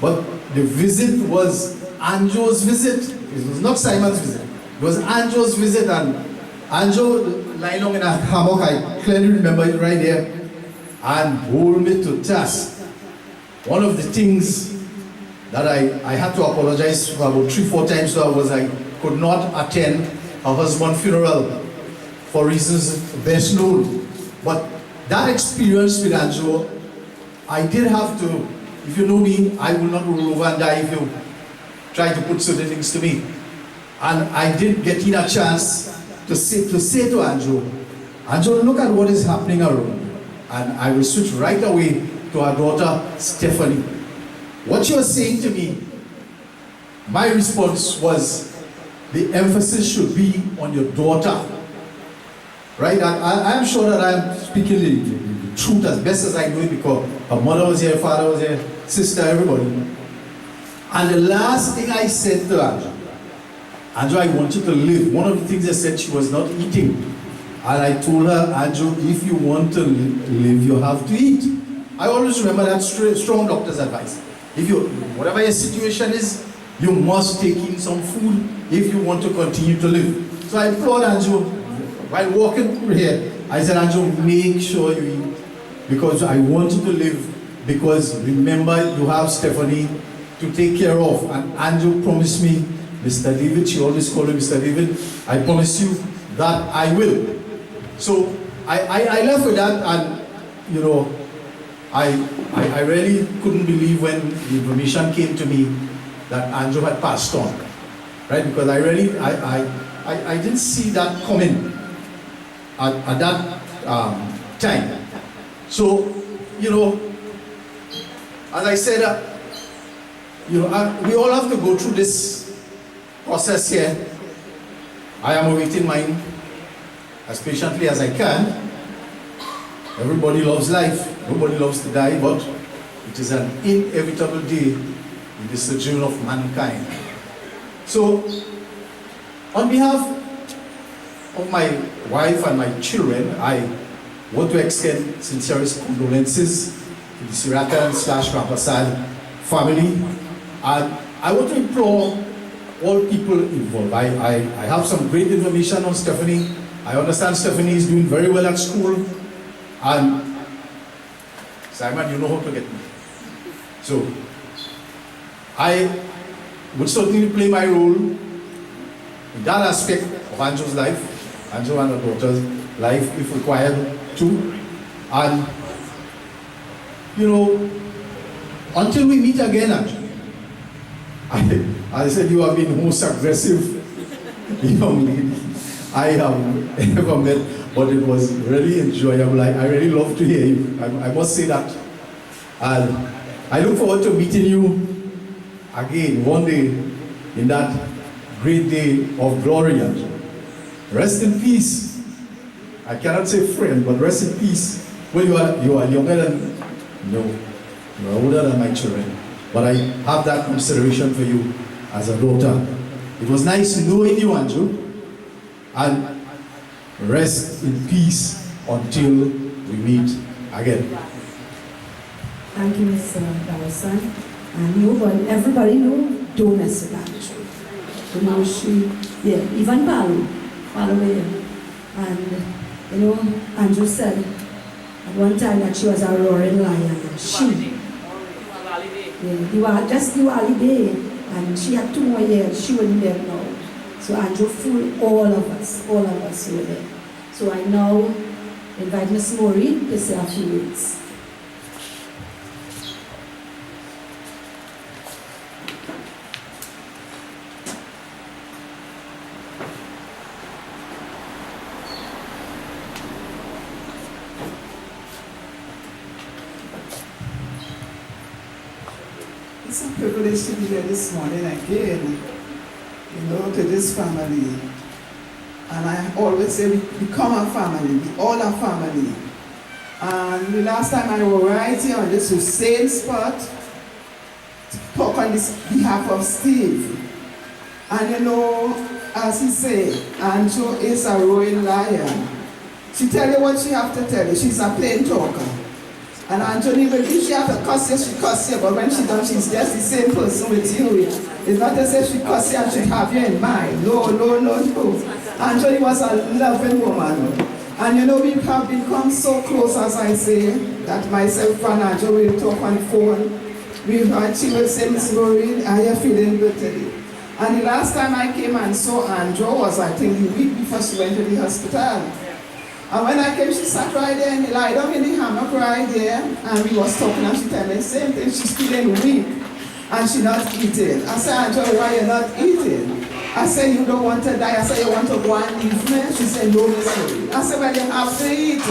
But the visit was Anjo's visit. It was not Simon's visit. It was Anjo's visit, and Anjo lying on in a hammock, I clearly remember it right there, and hold me to task. One of the things that I had to apologize for about 3-4 times to her was I could not attend her husband's funeral for reasons best known. But that experience with Anjo, I did have to, if you know me, I will not roll over and die if you try to put certain things to me. And I did get in a chance to say to Anjo, look at what is happening around. And I will switch right away to our daughter, Stephanie. What you are saying to me, my response was, the emphasis should be on your daughter. Right? I'm sure that I'm speaking the truth as best as I know it, because her mother was here, father was here, sister, everybody. And the last thing I said to Anjo, I want you to live. One of the things I said, she was not eating. And I told her, Anjo, if you want to live, you have to eat. I always remember that strong doctor's advice. If you, whatever your situation is, you must take in some food if you want to continue to live. So I implored Anjo, while walking through here, I said, Anjo, make sure you eat, because I want you to live, because remember, you have Stephanie to take care of. And Anjo promised me, Mr. David, she always called him Mr. David, I promise you that I will. So I left with that, and you know, I really couldn't believe when the information came to me that Anjo had passed on, right? Because I didn't see that coming at that time. So, you know, as I said, you know, we all have to go through this process here. I am awaiting mine as patiently as I can. Everybody loves life. Nobody loves to die, but it is an inevitable day in the sojourn of mankind. So, on behalf of my wife and my children, I want to extend sincerest condolences to the Seerattan Rampersad family. And I want to implore all people involved. I have some great information on Stephanie. I understand Stephanie is doing very well at school. And Simon, you know how to get me. So, I would certainly play my role in that aspect of Anjo's life, Anjo and her daughter's life, if required to. And, you know, until we meet again, Anjo, I said, you have been the most aggressive young lady I have ever met. But it was really enjoyable. I really love to hear you. I must say that. And I look forward to meeting you again one day in that great day of glory. Rest in peace. I cannot say friend, but rest in peace. Well, you are younger than, no, you are older than my children. But I have that consideration for you as a daughter. It was nice knowing you, Anjo. And rest in peace until we meet again. Thank you, Mr. Rampersad. And everybody know, don't mess with Anjo. You know, even Paolo here. And, you know, Anjo said at one time that she was a roaring lion. Just Diwali Day. And she had 2 more years, she wouldn't be there now. So Anjo fooled all of us who were there. So I now invite Ms. Maureen to say a few words. It's a privilege to be here this morning again. to this family. And I always say we become a family, we all are family. And the last time I was right here on this same spot to talk on this behalf of Steve. And as he said, Anjo is a roaring lion. She tell you what she have to tell you. She's a plain talker. And Angenie, if she have to cuss you, she cuss you, but when she done, she's just the same person with you. It's not as if she cuss you and she have you in mind. No. Angenie was a loving woman. And we have become so close, as I say, that myself and Angenie will talk on the phone. She will say, Miss Maureen, are you feeling good today? And the last time I came and saw Angel was, I think, the week before she went to the hospital. And when I came, she sat right there and lie down in the hammock right there, and we was talking, and she told me the same thing, she's feeling weak, and she not eating. I said, Angel, why you not eating? I said, you don't want to die. I said, you want to go and leave me? She said, no, Miss Maureen. I said, well, you have to eat.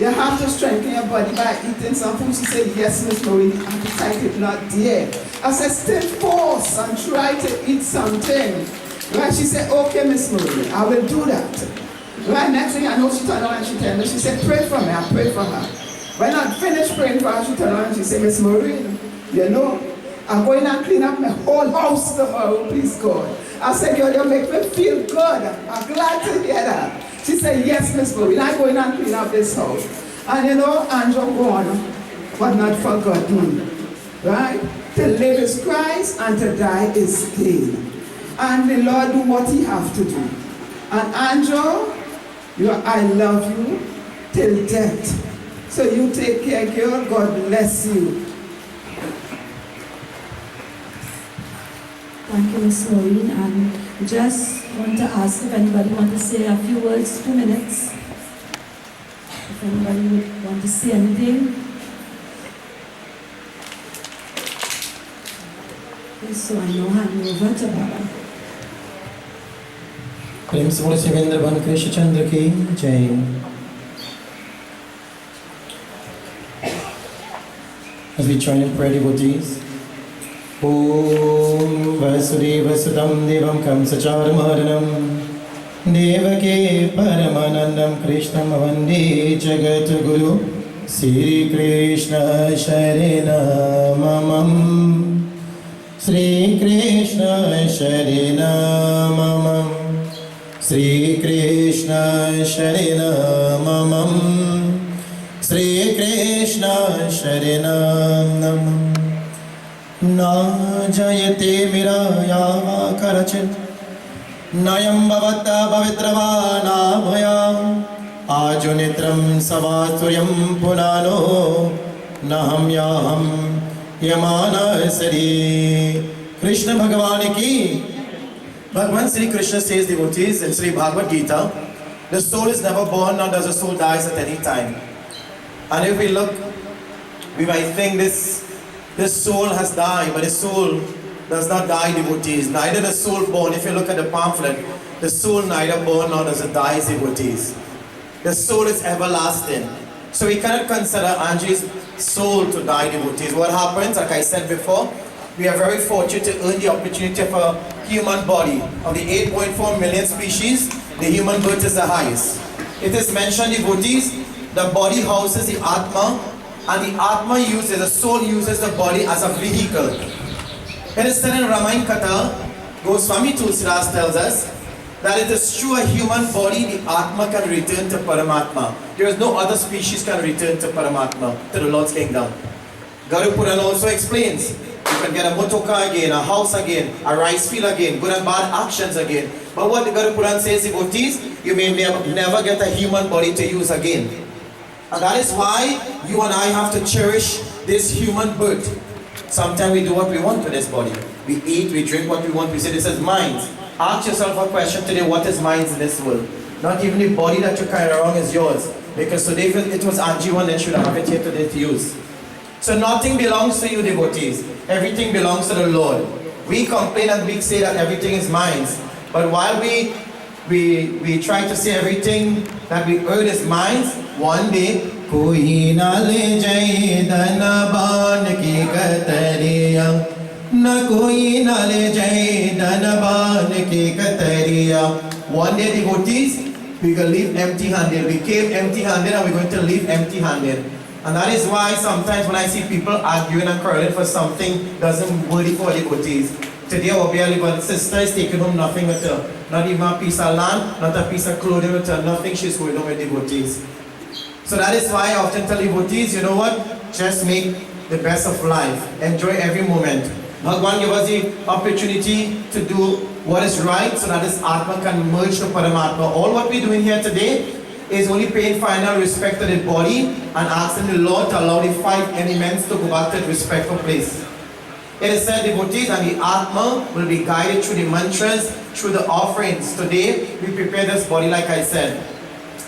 You have to strengthen your body by eating some food. She said, yes, Miss Maureen, the appetite is not there. I said, still force and try to eat something. Right? She said, okay, Miss Maureen, I will do that. Right, next thing I know, she turned around and she told me, she said, pray for me. I prayed for her. When I finished praying for her, she turned around and she said, Miss Maureen, I'm going to clean up my whole house tomorrow, please God. I said, girl, you make me feel good. I'm glad to hear that. She said, yes, Miss Maureen, I'm going to clean up this house. And Angel gone, but not forgotten. Right? To live is Christ and to die is gain. And the Lord do what he have to do. And Angel, I love you till death. So you take care, girl. God bless you. Thank you, Miss Maureen. And just want to ask if anybody want to say a few words, 2 minutes. If anybody would want to say anything. Yes, so I know hand over to Baba. प्रेम से बोले शिवेंद्र बन कृष्ण चंद्र की जय। As we join in prayer, devotees, Om Vasudevasudam Devam Kamsacharamardhanam Devake Paramanandam Krishnam Vande Jagat Guru Sri Krishna Sharanamam Sri Krishna Sharanamam Sri Krishna Sharanamam Sri Krishna Sharanamam Na Jayate Miraya Karachin Nayam Bhavata Bhavitrava Nabhaya Ajunitram Savasuryam Punano Naham Yaham Yamana Sari Krishna Bhagavani Ki. Bhagavan Sri Krishna says, devotees, in Sri Bhagavad Gita, the soul is never born, nor does the soul dies at any time. And if we look, we might think this soul has died, but the soul does not die, devotees. Neither the soul born. If you look at the pamphlet, the soul neither born nor does it die, devotees. The soul is everlasting. So we cannot consider Angie's soul to die, devotees. What happens, like I said before, we are very fortunate to earn the opportunity of a human body. Of the 8.4 million species, the human birth is the highest. It is mentioned, devotees, the body houses the Atma, and the Atma uses, the soul uses the body as a vehicle. It is said in Ramayana Katha, Goswami Tulsidas tells us, that it is through a human body the Atma can return to Paramatma. There is no other species can return to Paramatma, to the Lord's kingdom. Garuda Puran also explains, you can get a motorcar again, a house again, a rice field again, good and bad actions again. But what the Garuda Puran says, devotees, you may never get a human body to use again. And that is why you and I have to cherish this human birth. Sometimes we do what we want with this body. We eat, we drink what we want, we say this is mine. Ask yourself a question today, what is mine in this world? Not even the body that you carry around is yours. Because today it was Angie one, then should have it here today to use. So nothing belongs to you, devotees. Everything belongs to the Lord. We complain and we say that everything is mine. But while we try to say everything that we earn is mine, one day, Koi na le jai dhan ban ki katariya Na koi na le jaye danaban ke katariya. One day, devotees, we're going to leave empty-handed. We came empty-handed and we're going to leave empty-handed. And that is why sometimes when I see people arguing and quarreling for something doesn't worthy for devotees. Today our beloved sister is taking home nothing with her. Not even a piece of land, not a piece of clothing with her, nothing she's going home with devotees. So that is why I often tell devotees, you know what? Just make the best of life. Enjoy every moment. Bhagwan give us the opportunity to do what is right so that this Atma can merge to Paramatma. All what we're doing here today is only paying final respect to the body and asking the Lord to allow the 5 elements to go back to the respectful place. It is said devotees and the Atma will be guided through the mantras, through the offerings. Today, we prepare this body like I said.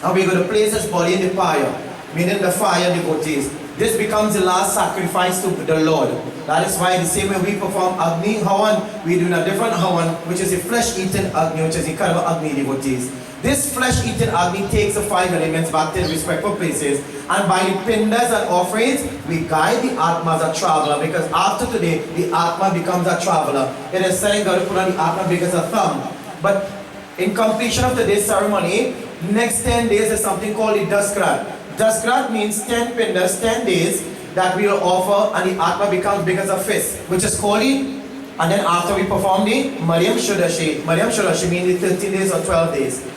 And we're going to place this body in the fire, meaning the fire devotees. This becomes the last sacrifice to the Lord. That is why the same way we perform Agni Havan, we do a different Havan, which is a flesh-eating Agni, which is the Karma Agni devotees. This flesh-eating Agni takes the 5 elements back to the respectful places, and by the pindas and offerings, we guide the Atma as a traveler, because after today, the Atma becomes a traveler. It is said God to put on the Atma because a thumb. But in completion of today's ceremony, next 10 days is something called the Daskrat. Daskrat means 10 pindas, 10 days that we will offer, and the Atma becomes big as a fist, which is called the, and then after we perform the Maryam Shudashi. Maryam Shudashi means the 13 days or 12 days.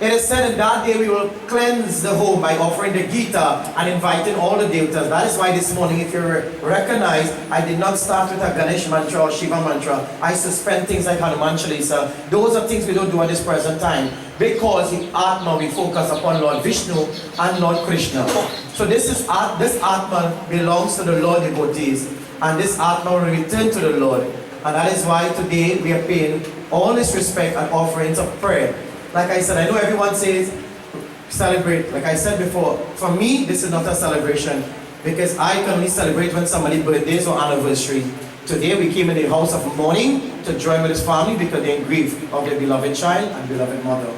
It is said that that day we will cleanse the home by offering the Gita and inviting all the devatas. That is why this morning, if you recognize, I did not start with a Ganesh mantra or Shiva mantra. I suspend things like Hanuman Chalisa. Those are things we don't do at this present time, because in Atma we focus upon Lord Vishnu and Lord Krishna. So this Atma belongs to the Lord devotees, and this Atma will return to the Lord. And that is why today we are paying all this respect and offerings of prayer. Like I said, I know everyone says celebrate. Like I said before, for me, this is not a celebration, because I can only celebrate when somebody's birthdays or anniversary. Today we came in the house of mourning to join with his family because they're in grief of their beloved child and beloved mother.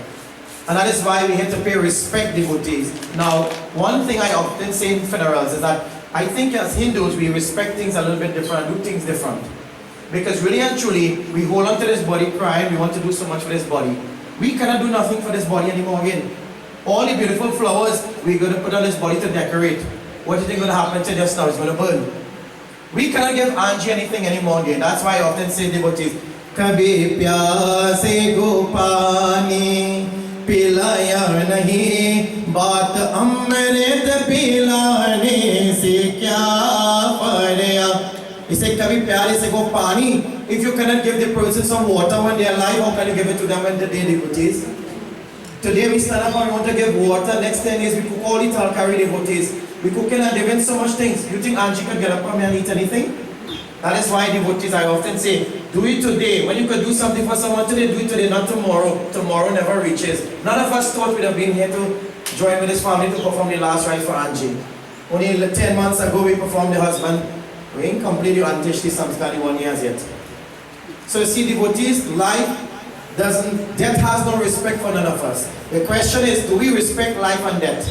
And that is why we have to pay respect devotees. Now, one thing I often say in funerals is that I think as Hindus, we respect things a little bit different and do things different. Because really and truly, we hold on to this body crying, we want to do so much for this body. We cannot do nothing for this body anymore again. All the beautiful flowers we're going to put on this body to decorate. What do you think is going to happen to just now? It's going to burn. We cannot give Angie anything anymore again. That's why I often say devotees, Kabhi pyase go pani pilaya nahi baat amrit pilane se kya parya. He said, Kabhi pyare se go pani. If you cannot give the person some water when they are alive, how can you give it to them when they are devotees? Today we stand up and we want to give water. Next 10 years we cook all the Talkari devotees. We cooking and giving so much things. You think Angie could get up from here and eat anything? That is why devotees, I often say, do it today. When you could do something for someone today, do it today, not tomorrow. Tomorrow never reaches. None of us thought we'd have been here to join with his family to perform the last rite for Angie. Only 10 months ago we performed the husband. We ain't completed Antishti Samskari 1 year yet. So you see, devotees, death has no respect for none of us. The question is, do we respect life and death?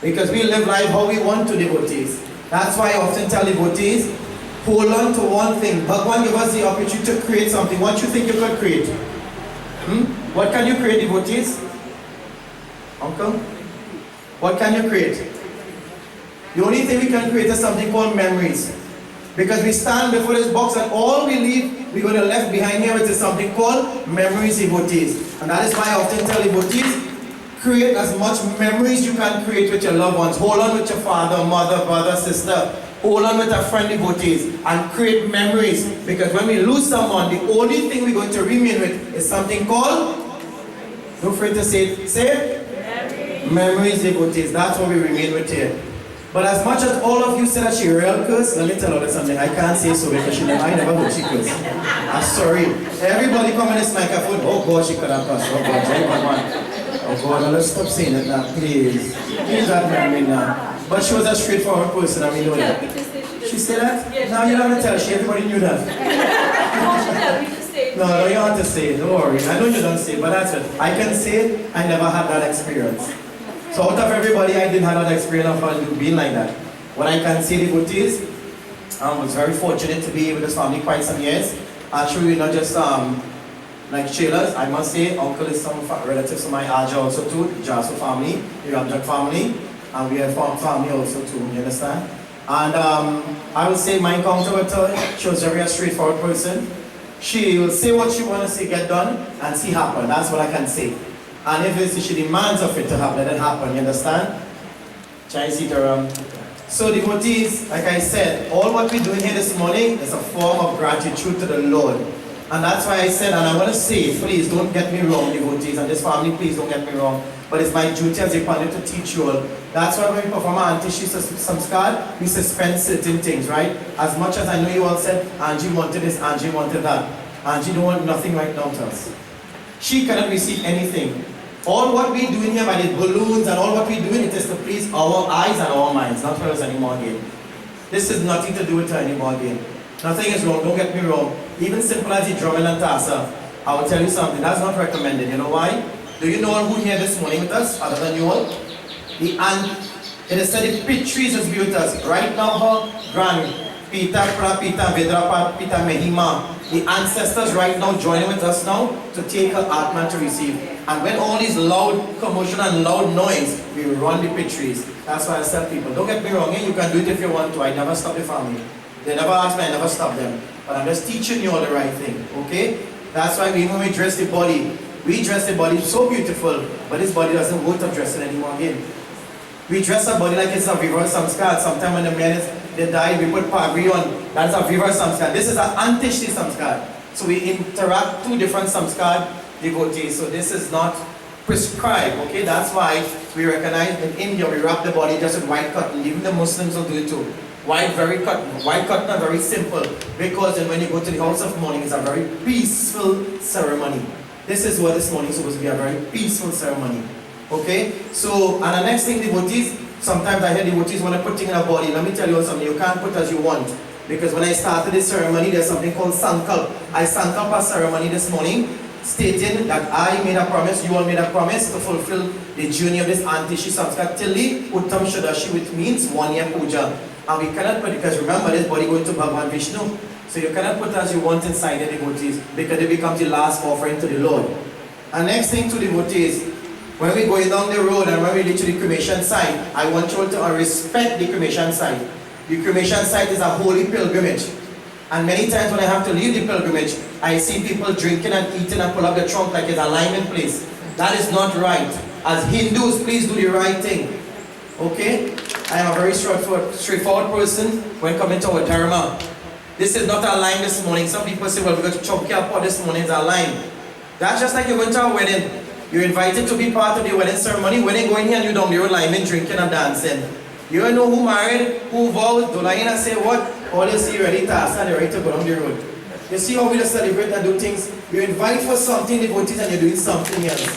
Because we live life how we want to, devotees. That's why I often tell devotees, hold on to one thing. Bhagwan give us the opportunity to create something. What do you think you could create? What can you create, devotees? Uncle? What can you create? The only thing we can create is something called memories. Because we stand before this box and all we leave, we're going to left behind here, which is something called memories, devotees. And that is why I often tell devotees, create as much memories you can create with your loved ones. Hold on with your father, mother, brother, sister. Hold on with a friend, devotees, and create memories. Because when we lose someone, the only thing we're going to remain with is something called, don't afraid to say it, say it? Memories, devotees. That's what we remain with here. But as much as all of you said that she real curse, let me tell you something. I can't say so because I never heard she curse. I'm sorry. Everybody come in this microphone. Oh God, she could have cursed. Oh God, oh God, let's stop saying it now, please. Please that memory now. But she was a straightforward person, I mean, you know that. She said that? No, you don't have to tell. Everybody knew that. No, you don't have to say it. Don't worry. I know you don't say it, but that's it. I can say it. I never had that experience. So out of everybody, I didn't have that experience of being like that. What I can say, devotees, I was very fortunate to be with this family quite some years. Actually, we're not just like Sheila's, I must say, uncle is some relatives of my Aja also too, the Jaso family, the Ramjak family, and we have family also too, you understand? And I would say my encounter with her, she was a very straightforward person. She will say what she wants to see get done and see happen, that's what I can say. And if she demands of it to happen, let it happen, you understand? Chai Seerattan. So devotees, like I said, all what we're doing here this morning is a form of gratitude to the Lord. And that's why I said, and I want to say, please don't get me wrong, devotees, and this family, please don't get me wrong, but it's my duty as a pandit to teach you all. That's why when we perform our Angenie Samskar, we suspend certain things, right? As much as I know you all said, Angie wanted this, Angie wanted that. Angie don't want nothing right now to us. She cannot receive anything. All what we're doing here by the balloons and all what we're doing, it is to please our eyes and our minds, not for us anymore again. This is nothing to do with her anymore again. Nothing is wrong, don't get me wrong. Even simple as the drumming and tassa, I will tell you something, that's not recommended. You know why? Do you know who here this morning with us, other than you all? It is said the peach trees is with us. Right now, her grand, Pita, Prapita, Vedrapa, Pita, Mehima, the ancestors right now joining with us now to take her Atman to receive. And when all these loud commotion and loud noise, we run the peach trees. That's why I tell people, don't get me wrong, you can do it if you want to. I never stop the family. They never ask me, I never stop them. But I'm just teaching you all the right thing, okay? That's why when we dress the body, we dress the body so beautiful, but this body doesn't worth of dressing anymore again. We dress our body like it's a Viva Samskar. Sometimes when the men they die, we put pagri on. That's a Viva Samskar. This is an Antishti Samskar. So we interact two different Samskar devotees. So this is not prescribed, okay? That's why we recognize in India, we wrap the body just with white cotton. Even the Muslims will do it too. White cotton are very simple, because when you go to the house of mourning, it's a very peaceful ceremony. This is what this morning is supposed to be, a very peaceful ceremony. Okay? So, and the next thing, devotees, sometimes I hear devotees want to put things in a body. Let me tell you something, you can't put as you want. Because when I started this ceremony, there's something called Sankalp. I Sankalp a ceremony this morning, stating that I made a promise, you all made a promise to fulfill the journey of this Angenie Samskar till the Uttam Shadashi, which means 1 year puja. And we cannot put, because remember, this body going to Bhagavan Vishnu. So you cannot put as you want inside the devotees, because it becomes the last offering to the Lord. And next thing to devotees, when we're going down the road and when we reach the cremation site, I want you all to respect the cremation site. The cremation site is a holy pilgrimage. And many times when I have to leave the pilgrimage, I see people drinking and eating and pull up the trunk like it's a alignment place. That is not right. As Hindus, please do the right thing. Okay? I am a very straightforward person when coming to our dharma. This is not a line this morning. Some people say, well, we're going to chop up this morning is a line. That's just like you're going to a wedding. You're invited to be part of the wedding ceremony. When they go in here and you down the road lining, drinking and dancing. You don't know who married, who vowed, don't line and say what? All you see ready to ask and they're ready to go down the road. You see how we just celebrate and do things? You invite for something, devotees, and you're doing something else.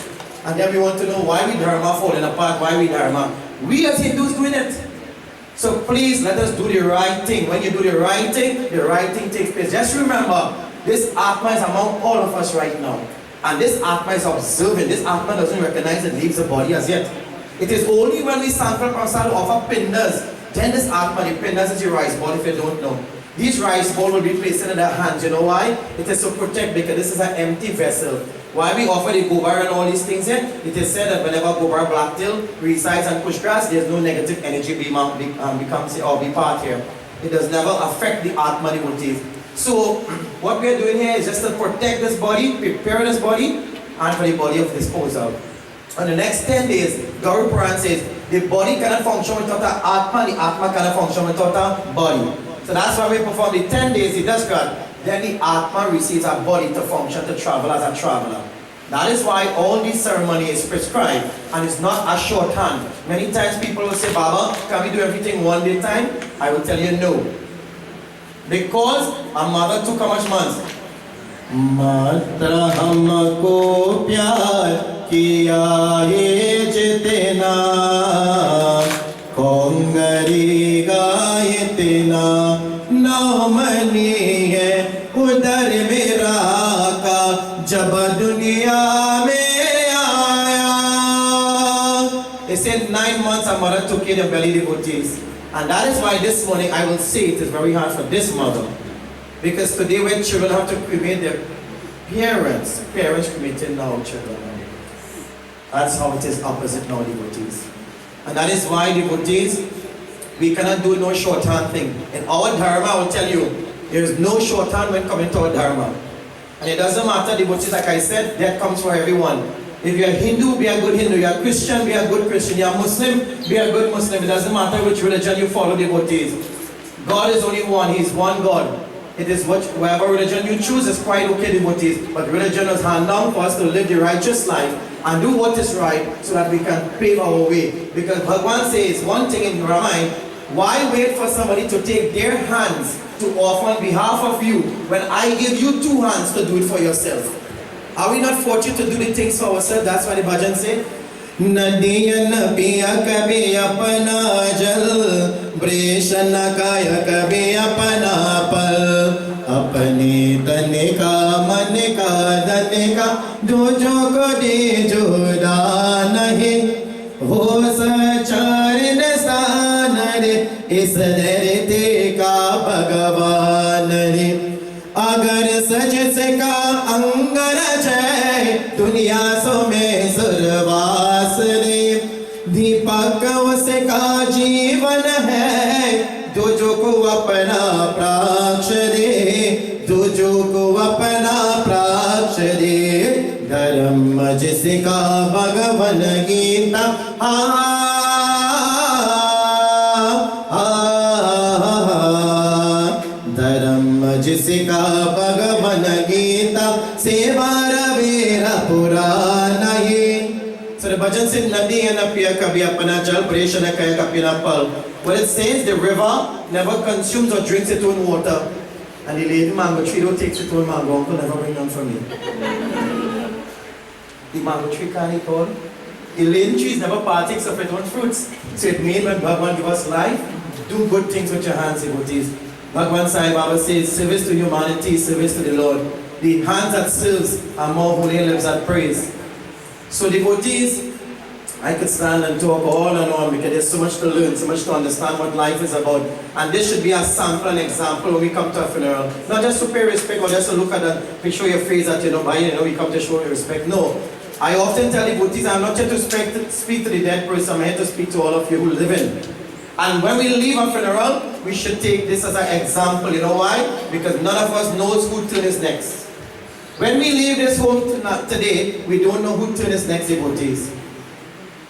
And then we want to know why we dharma falling apart, why we dharma. We as Hindus doing it. So please let us do the right thing. When you do the right thing takes place. Just remember, this Atma is among all of us right now. And this Atma is observing. This Atma doesn't recognize and leaves the body as yet. It is only when we Sankar Prasad offer pindas, then this Atma, the pindas is your rice ball if you don't know. These rice ball will be placed in their hands. You know why? It is to protect, because this is an empty vessel. Why we offer the gobar and all these things here? It is said that whenever gobar blacktail resides and push grass, there's no negative energy becomes or be part here. It does never affect the Atma devotees. So what we are doing here is just to protect this body, prepare this body, and for the body of disposal. On the next 10 days, Garu Puran says, the body cannot function without the Atma cannot function without a body. So that's why we perform the 10 days, the Dashkar. Then the Atma receives a body to function, to travel as a traveler. That is why all these ceremony is prescribed, and it's not a shorthand. Many times people will say, Baba, can we do everything one day time? I will tell you no. Because a mother took how much months? Matra humko pyar kiya hai jitna kongari gaye tina नामनी है उधर मेरा का जब दुनिया में आया. They said 9 months a mother took in the belly devotees. And that is why this morning I will say it is very hard for this mother. Because today when children have to cremate their parents cremating now children. That's how it is opposite now, devotees. And that is why, devotees, we cannot do no shorthand thing. In our dharma, I will tell you, there is no shorthand when coming to our dharma. And it doesn't matter, devotees, like I said, that comes for everyone. If you're Hindu, be a good Hindu. You're Christian, be a good Christian. You're Muslim, be a good Muslim. It doesn't matter which religion you follow, devotees. God is only one. He's one God. It is whatever religion you choose is quite okay, devotees. But religion is hand down for us to live the righteous life and do what is right so that we can pave our way. Because Bhagavan says one thing in your mind, why wait for somebody to take their hands to offer on behalf of you when I give you two hands to do it for yourself? Are we not fortunate to do the things for ourselves? That's why the bhajan say, Nadiyan piya kabhi apna jal, breshan kaya kabhi apna pal, apne tane ka man ka dane ka, dojo ko de juda nahi, ho sacharin stan re, is dharti ka Bhagavan re. अगर सच से का अंगरज है दुनिया सो में सुरवास रे दीपक उसे का जीवन है दूजों को अपना प्राक्ष दे दूजों को अपना प्राक्ष दे धर्म जिसका भगवन गीता जिसका भगवन गीता सेवा रवेरा पुराना ये. So the bhajan says, Nadi and Apya Kabhi Apana Jal, Breshana Kaya Kapina Pal. What it says, the river never consumes or drinks its own water. And the lady mango tree don't take its own mango, uncle never bring none for me. The mango tree can't eat all. The lane trees never partakes of its own fruits. So it means when Bhagavan give us life, do good things with your hands, devotees. Bhagavan Sai Baba says, service to humanity, service to the Lord. The hands that serves are more holy lips that praise. So devotees, I could stand and talk all and on because there's so much to learn, so much to understand what life is about. And this should be a sample and example when we come to a funeral. Not just to pay respect or just to look at that, to show your face that we come to show your respect. No. I often tell devotees, I'm not here to speak to the dead person, I'm here to speak to all of you who live in. And when we leave a funeral, we should take this as an example. You know why? Because none of us knows who turn is next. When we leave this home today, we don't know who turn is next, devotees.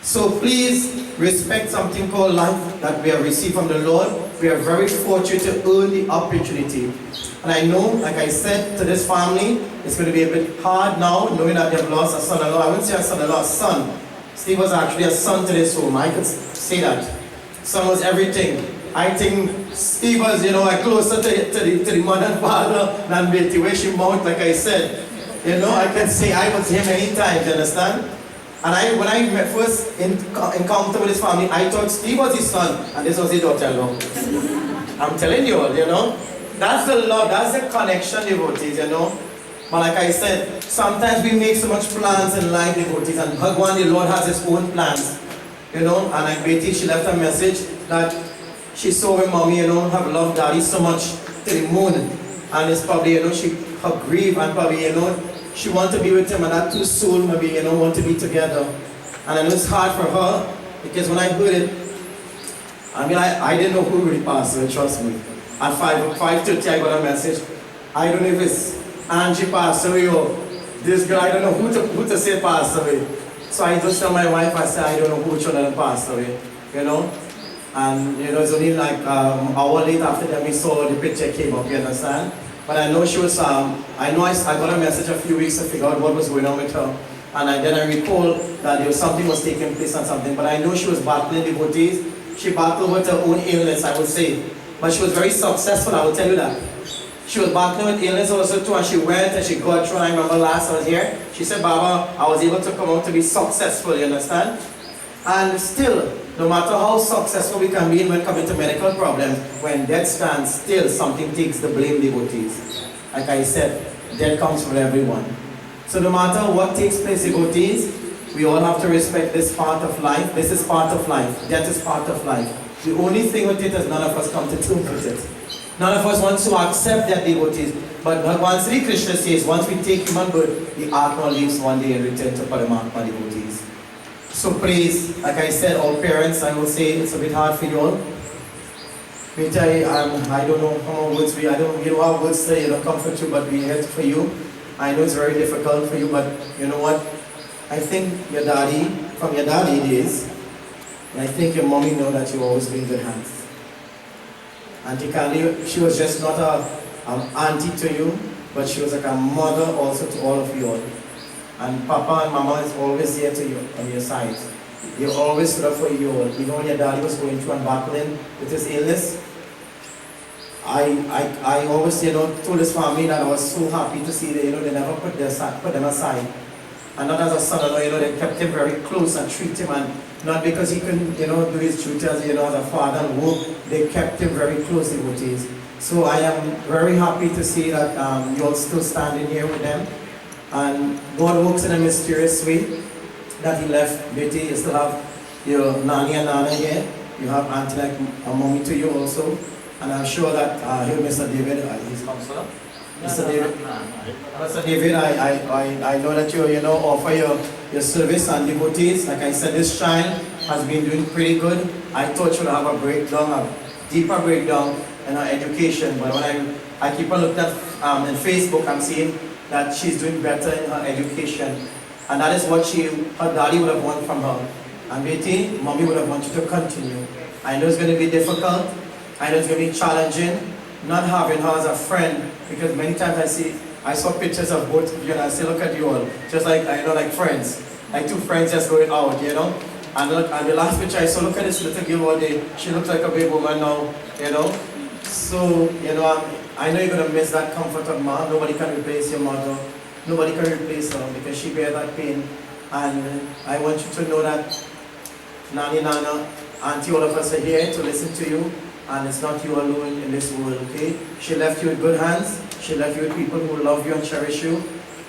So please respect something called life that we have received from the Lord. We are very fortunate to earn the opportunity. And I know, like I said to this family, it's going to be a bit hard now, knowing that they've lost a son-in-law. I wouldn't say a son-in-law, a son. Steve was actually a son to this home. I could say that. Son was everything. I think Steve was, closer to the mother and father than Betty, where she mount, like I said. I can say I was him many times, you understand? And when I first encountered with his family, I thought Steve was his son, and this was his daughter. I'm telling you all, that's the love, that's the connection, devotees, But like I said, sometimes we make so much plans in life, devotees, and Bhagwan, the Lord, has his own plans. And like Betty, she left a message that she saw her mommy, have loved daddy so much to the moon. And it's probably, she her grief and probably, she want to be with him and that two soul maybe, want to be together. And I know it's hard for her because when I heard it, I didn't know who really passed away, trust me. At 5:30 I got a message. I don't know if it's Angie passed away or this girl, I don't know who to say passed away. So I just tell my wife, I said, I don't know which one of them passed away, And, it's only like an hour later after that we saw the picture came up, you understand? But I know she was, I got a message a few weeks to figure out what was going on with her. And then I recall that something was taking place and something. But I know she was battling devotees. She battled with her own illness, I would say. But she was very successful, I will tell you that. She was battling with illness also too, and she went and she got through. I remember last I was here, she said, Baba, I was able to come out to be successful, you understand? And still, no matter how successful we can be when coming to medical problems, when death stands, still something takes the blame, devotees. Like I said, death comes for everyone. So no matter what takes place, devotees, we all have to respect this part of life. This is part of life. Death is part of life. The only thing with it is none of us come to terms with it. None of us want to accept that devotees. But Bhagavan Sri Krishna says, once we take human birth, the Atma leaves one day and return to Paramatma devotees. So please, like I said, all parents, I will say it's a bit hard for you all. I don't know how words we don't have words to comfort you, but we're here for you. I know it's very difficult for you, but you know what? I think your daddy, from your daddy days, and I think your mommy know that you've always been in good hands. Auntie Candy, she was just not an auntie to you, but she was like a mother also to all of you all. And Papa and Mama is always there to you, on your side. They always stood up for you all. Even when your daddy was going through and battling with his illness, I always, told his family that I was so happy to see that, they never put them aside. And not as a son-in-law, they kept him very close and treat him, and not because he couldn't, do his duty as, as a father and work, they kept him very close, devotees. So I am very happy to see that you all still standing here with them. And God works in a mysterious way that He left Betty. You still have your Nani and Nana here. You have Auntie like a mommy to you also. And I'm sure that here Mr. David, his counselor. Mr. David, I know that you offer your service and devotees. Like I said, this child has been doing pretty good. I thought she would have a breakdown, a deeper breakdown in her education. But when I keep on looking at in Facebook, I'm seeing that she's doing better in her education. And that is what her daddy would have wanted from her. And Betty, mommy would have wanted to continue. I know it's going to be difficult. I know it's going to be challenging, not having her as a friend, because many times I saw pictures of both of you and I say, look at you all, just like, like friends, like two friends just going out, And the last picture I saw, look at this little girl all day, she looks like a big woman now, So, I know you're going to miss that comfort of mom. Nobody can replace your mother. Nobody can replace her because she bears that pain. And I want you to know that Nani, Nana, Auntie, all of us are here to listen to you. And it's not you alone in this world, okay? She left you in good hands. She left you with people who love you and cherish you.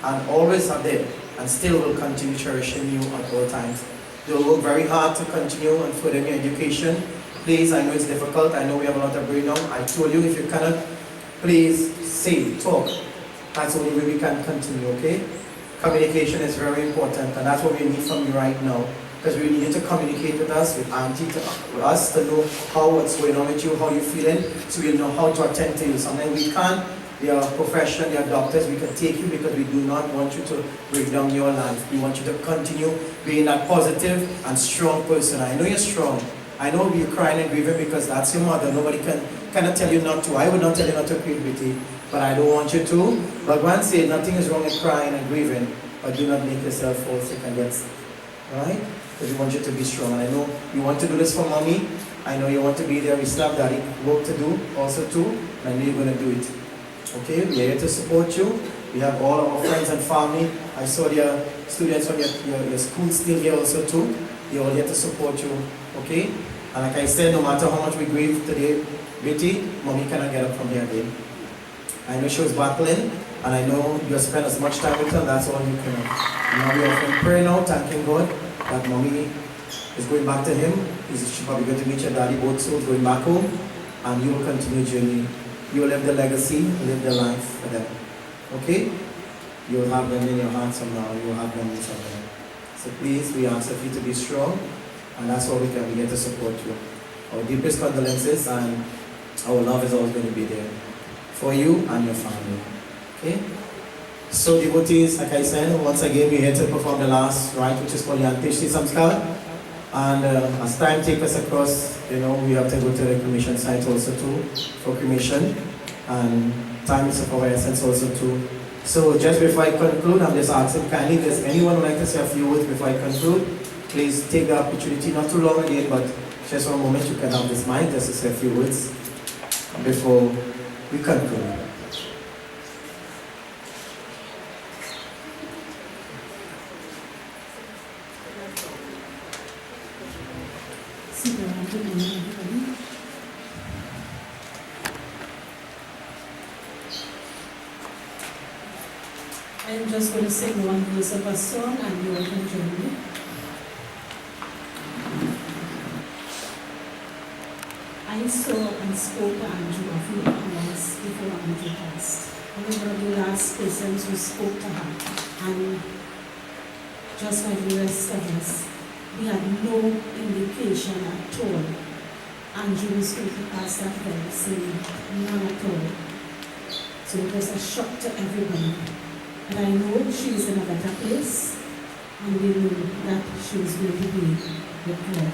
And always are there. And still will continue cherishing you at all times. They will work very hard to continue and further your education. Please, I know it's difficult. I know we have a lot of breakdown. I told you if you cannot, please say, talk. That's the only way we can continue, okay? Communication is very important, and that's what we need from you right now. Because we need you to communicate with us, with Auntie, with us, to know what's going on with you, how you're feeling, so we'll know how to attend to you. Sometimes we can't, your profession, your doctors, we can take you because we do not want you to break down your life. We want you to continue being that positive and strong person. I know you're strong. I know you're crying and grieving because that's your mother. Nobody cannot tell you not to. I would not tell you not to cry, Betty, but I don't want you to. But one said nothing is wrong with crying and grieving, but do not make yourself fall sick and get sick. Alright? Because we want you to be strong. And I know you want to do this for mommy. I know you want to be there. We still have daddy work to do also too. And I know you're going to do it. Okay? We are here to support you. We have all our friends and family. I saw your students from your school still here also too. They're all here to support you. Okay? And like I said, no matter how much we grieve today, Betty, mommy cannot get up from here again. I know she was battling, and I know you spend as much time with her, and that's all you can. Now we often pray now, thanking God that mommy is going back to him. She's probably going to meet your daddy, both souls going back home, and you will continue your journey. You will live the legacy, live the life for them. Okay? You will have them in your hands from now. You will have them with them. So please, we ask of you to be strong, and that's all we can. We get to support you. Our deepest condolences, and our love is always going to be there for you and your family. Okay? So devotees, like I said, once again we're here to perform the last rite, which is called the Antishti Samskar. And as time takes us across, we have to go to the cremation site also too, for cremation. And time is of our essence also too. So just before I conclude, I'm just asking kindly, does anyone would like to say a few words before I conclude? Please take the opportunity, not too long again, but just for a moment you can have this mic just to say a few words before we conclude. I'm just going to sing one verse of a song and you all can join me. I saw and spoke to Andrew a few hours before Andrew passed. I was one of the last persons who spoke to her. And just like the rest of us, we had no indication at all. Andrew was going to pass that very same, none at all. So it was a shock to everyone. But I know she is in a better place, and we knew that she was going to be with God.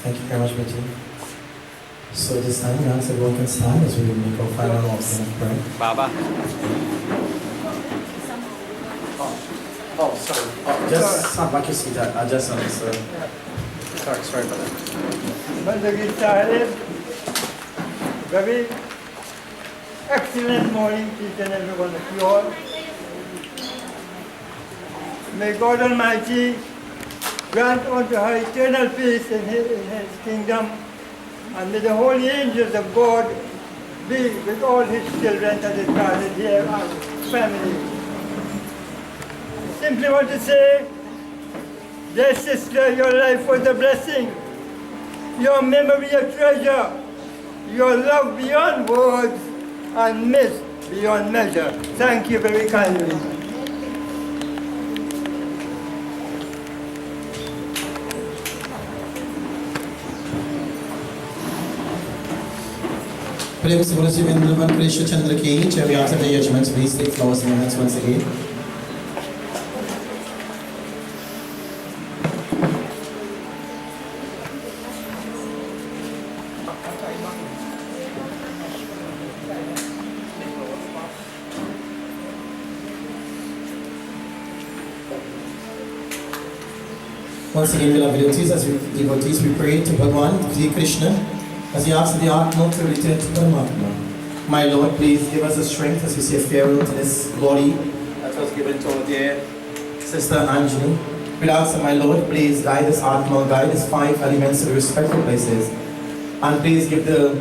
Thank you very much, Betty. So this time, we ask everyone can stand as we make our final offering of prayer. Baba. Oh, sorry. Oh, just stand back your seat. I just understood. Sorry for that. Mother started. Very excellent morning to each and every one of you all. May God Almighty grant unto her eternal peace in his kingdom, and may the holy angels of God be with all his children that is gathered here as family. I simply want to say, dear sister, your life was a blessing, your memory a treasure, your love beyond words, and miss beyond measure. Thank you very kindly. प्रेम से बोलो शिवेंद्रवन कृष्ण चंद्र की जय व्यास of the judgments, please take flowers in your hands once again. Once again, beloved devotees, we pray to Bhagwan, Sri Krishna, as he asks the Atma to return to Paramatma. My Lord, please give us the strength as we say farewell to this body that was given to our dear sister Angenie. We ask that, my Lord, please guide this Atma, guide this 5 elements to the respectful places. And please give the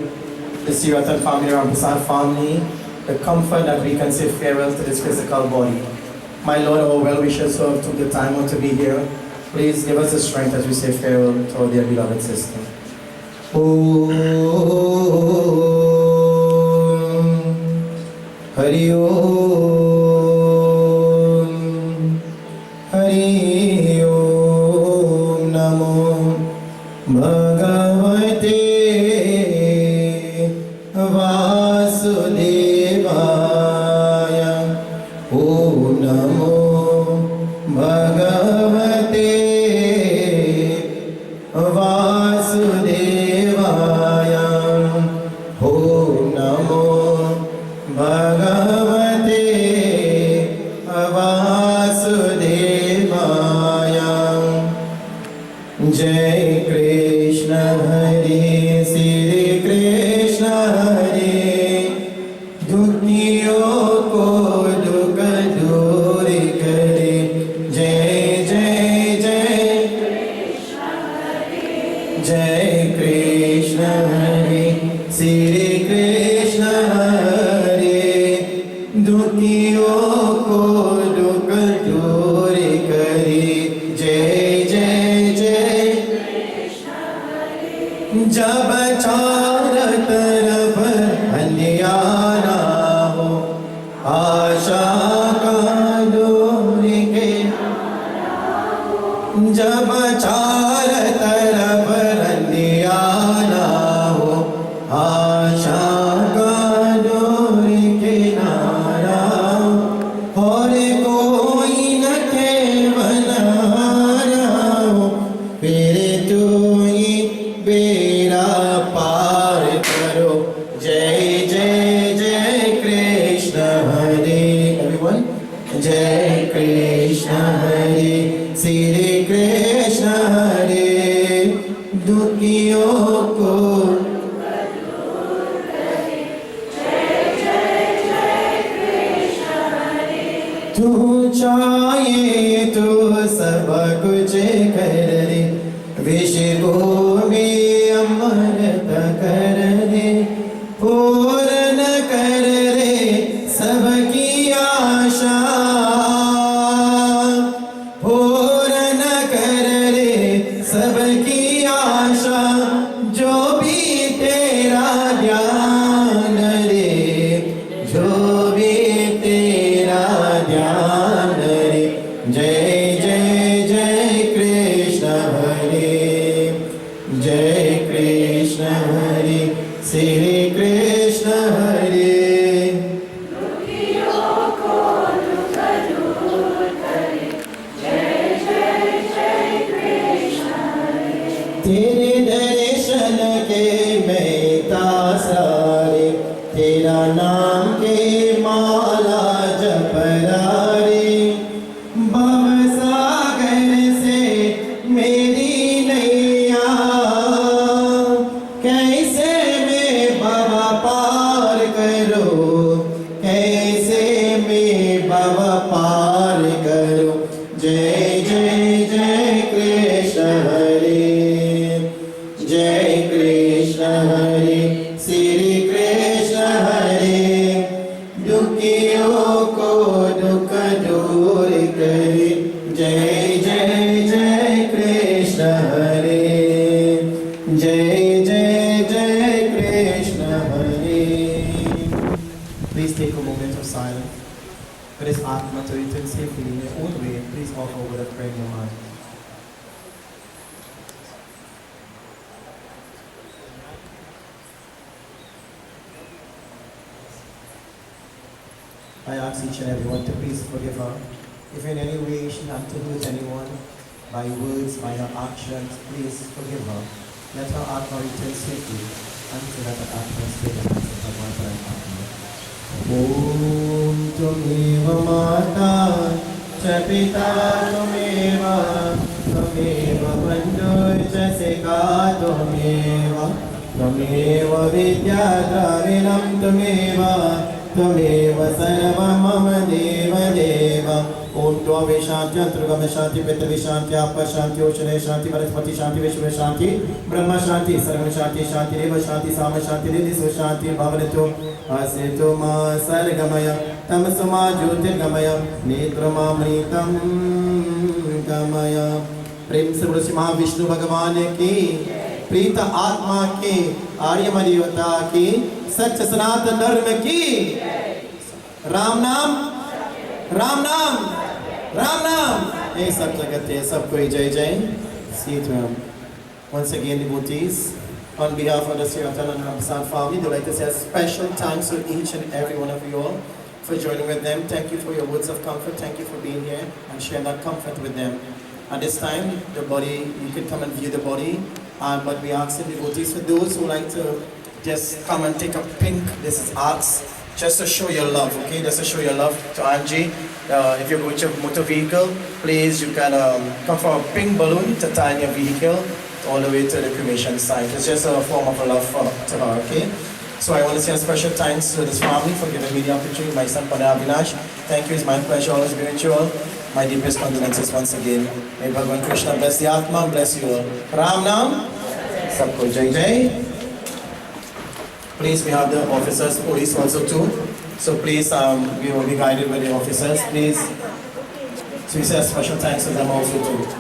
Seerattan family, Rampersad family, the comfort that we can say farewell to this physical body. My Lord, our well-wishers who have took the time out to be here, please give us the strength as we say farewell to our dear beloved sister. Om Hari Om Hari Om Namo Bhagavate Vasudevaya. Om Namo Bhagavate Vasudevaya. Om Namo Bhagavate Vasudevaya. Jai Krishna Hare Sri Krishna Hare. Dukhiyon ko dukh dur kare. Jai Jai Jai Krishna जय कृष्ण हरे श्री कृष्ण हरे दुखियों को दुख दूर करे जय जय जय जब चारों तरफ अंधियारा हो आशा का दूर के जब चारों तरफ अंधियारा हो आशा का दूर किनारा और कोई न केवल हो फिर तू ही बेड़ा पार करो जय जय जय कृष्ण हरे everyone जय कृष्ण हरे श्री कृष्ण हरे दुखियों को तू चाहे तो सब कुछ कर दे विष को भी अमृत कर दे पूर्ण कर दे सबकी आशा पूर्ण कर दे सबकी आशा जो भी तेरा ध्यान रे जो भी तेरा ध्यान रे जय जय जय कृष्ण हरे जय कृष्ण हरे श्री कृष्ण हरे तेरे दर्शन के मैं तासारे तेरा नाम के माला जप रे भव सागर से मेरी नैया कैसे मैं बाबा पार करो कैसे मैं बाबा पार करो जय जय जय कृष्ण हरे जय कृष्ण हरे श्री कृष्ण हरे दुखियों को दुख दूर करे जय जय जय कृष्ण हरे जय जय जय कृष्ण हरे Please take a moment of silence for this Atma to return safely in your own way. Please offer with a prayer in your heart. I ask each and everyone to please forgive her. If in any way she had to hurt anyone, by words, by her actions, please forgive her. Let her Atma return safely until that Atma stays in the hands of her mother and Atma. Om Tumeva Mata Cha Pita Tumeva Tumeva Bandhu Cha Sika Tumeva Tumeva Vidya Dravinam Tumeva त्वमेव सर्वं मम देव देव ओम त्वमेव शांति अंतर्गम शांति पृथ्वी शांति आप शांति ओशने शांति वनस्पति शांति विश्व शांति ब्रह्म शांति सर्व शांति शांति देव शांति साम शांति निधि शांति भवनतो असितो मा सर्गमय तमसमा ज्योतिर्गमय नेत्रमामृतं गमय प्रेम से बोलो श्री महाविष्णु भगवान की प्रीत आत्मा की आर्यम देवता की सच्च सनातन धर्म की राम नाम राम नाम राम नाम ये सब जगत है सबको जय जय सीत में once again devotees on behalf of the Seerattan Rampersad family they would like to say a special thanks to each and every one of you all for joining with them. Thank you for your words of comfort. Thank you for being here and sharing that comfort with them. At this time the body you can come and view the body but we ask the devotees for those who like to just come and take a pink, this is arts, just to show your love, okay? Just to show your love to Angie. If you go with your motor vehicle, please, you can come for a pink balloon to tie in your vehicle all the way to the cremation site. It's just a form of a love to her, okay? So I want to say a special thanks to this family for giving me the opportunity. My son, Padre Avinash, thank you. It's my pleasure always being with you all. My deepest condolences once again. May Bhagavan Krishna bless the Atma, bless you all. Ram Nam. सबको जय जय. Please, we have the officers, police also too. So please, we will be guided by the officers, please. So we say a special thanks to them also too.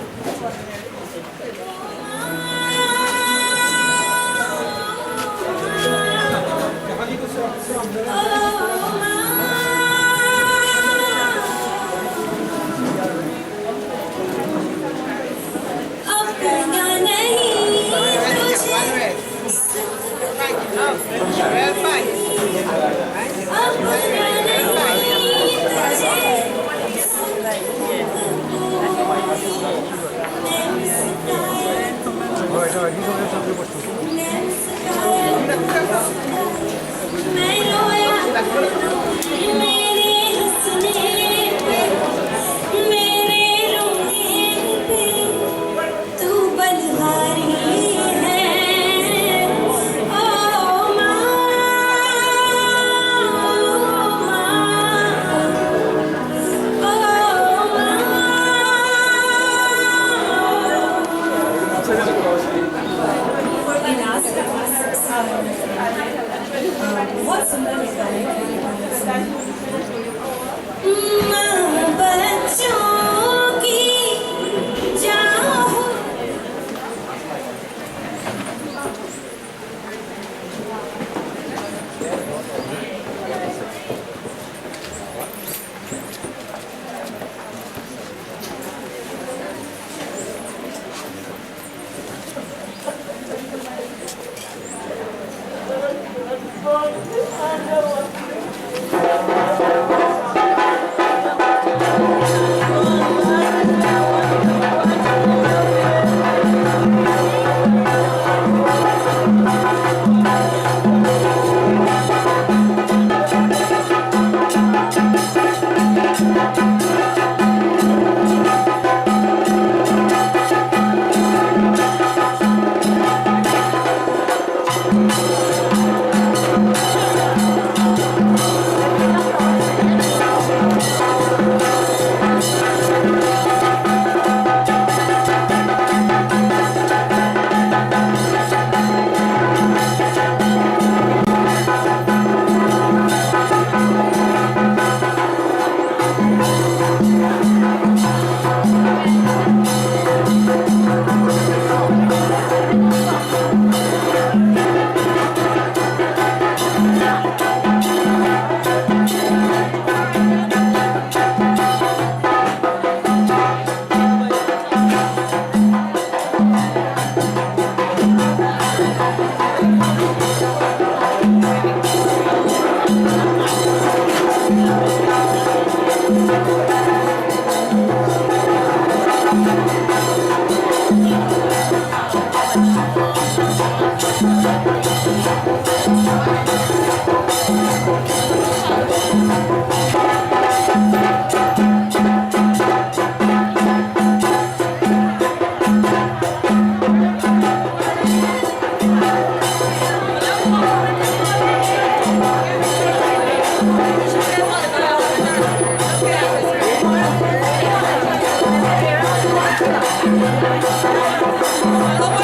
Come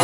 on.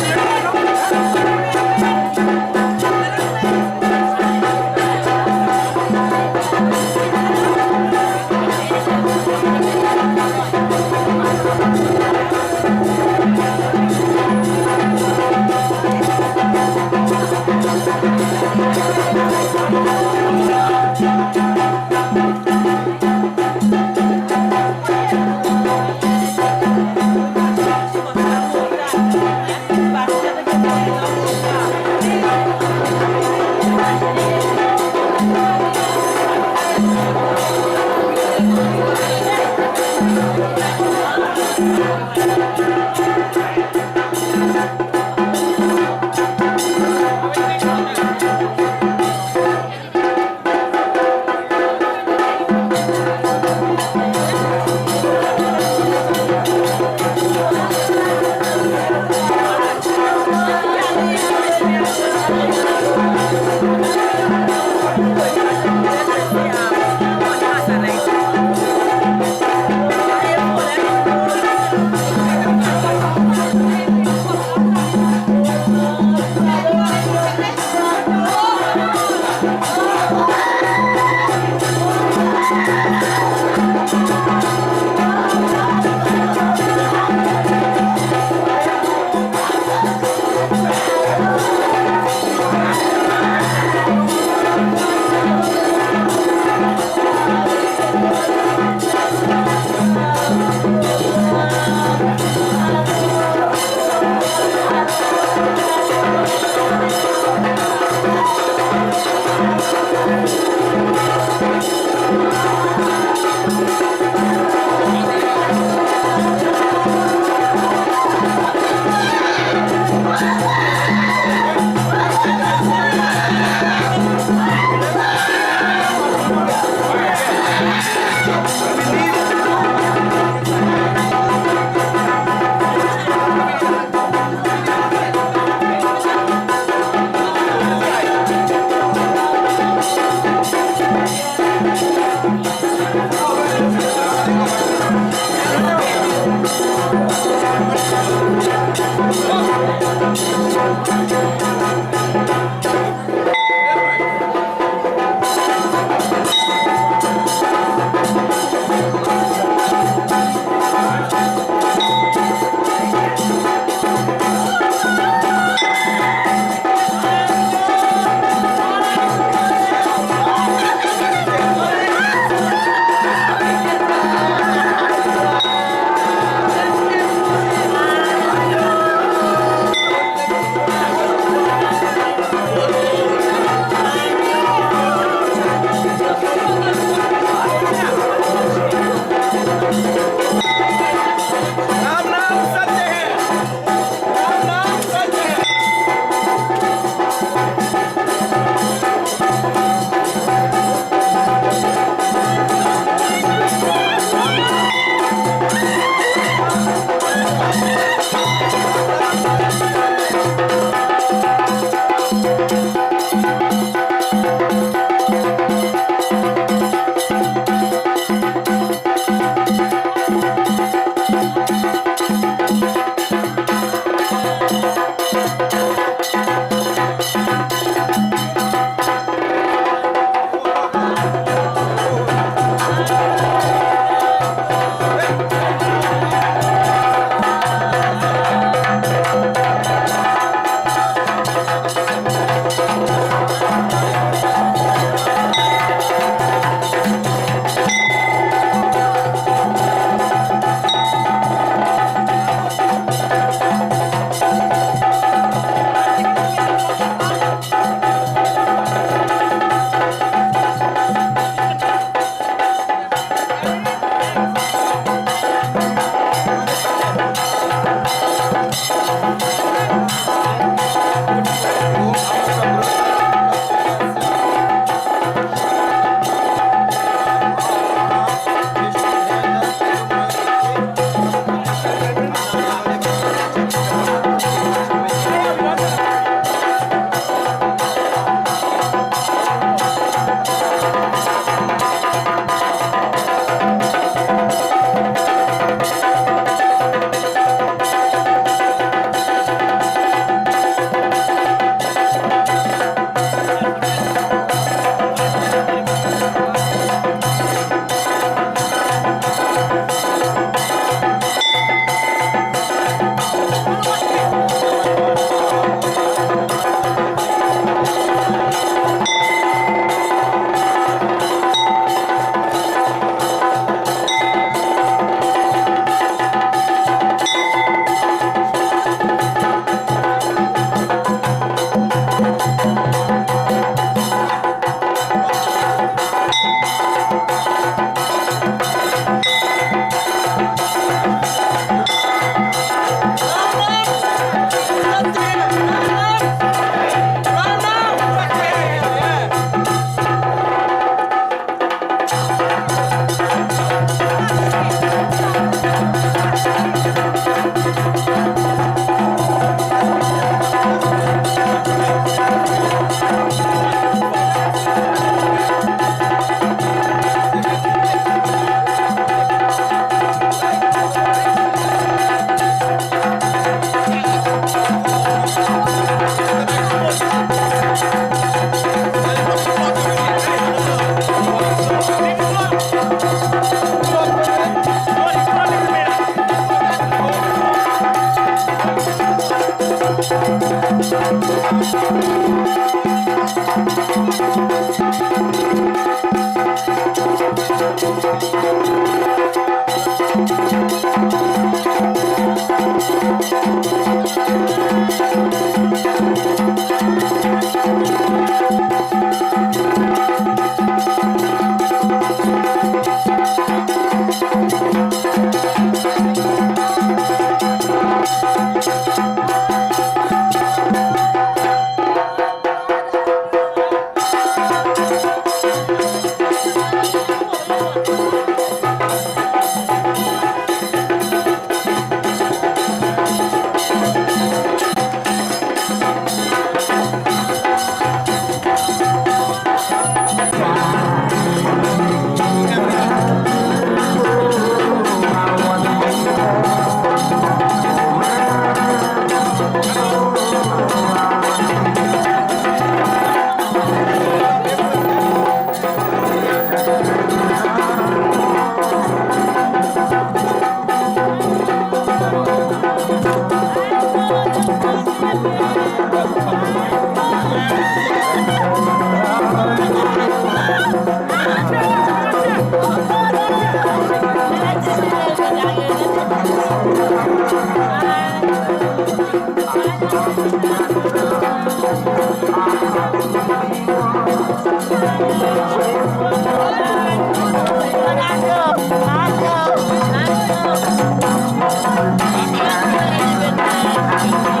Thank you.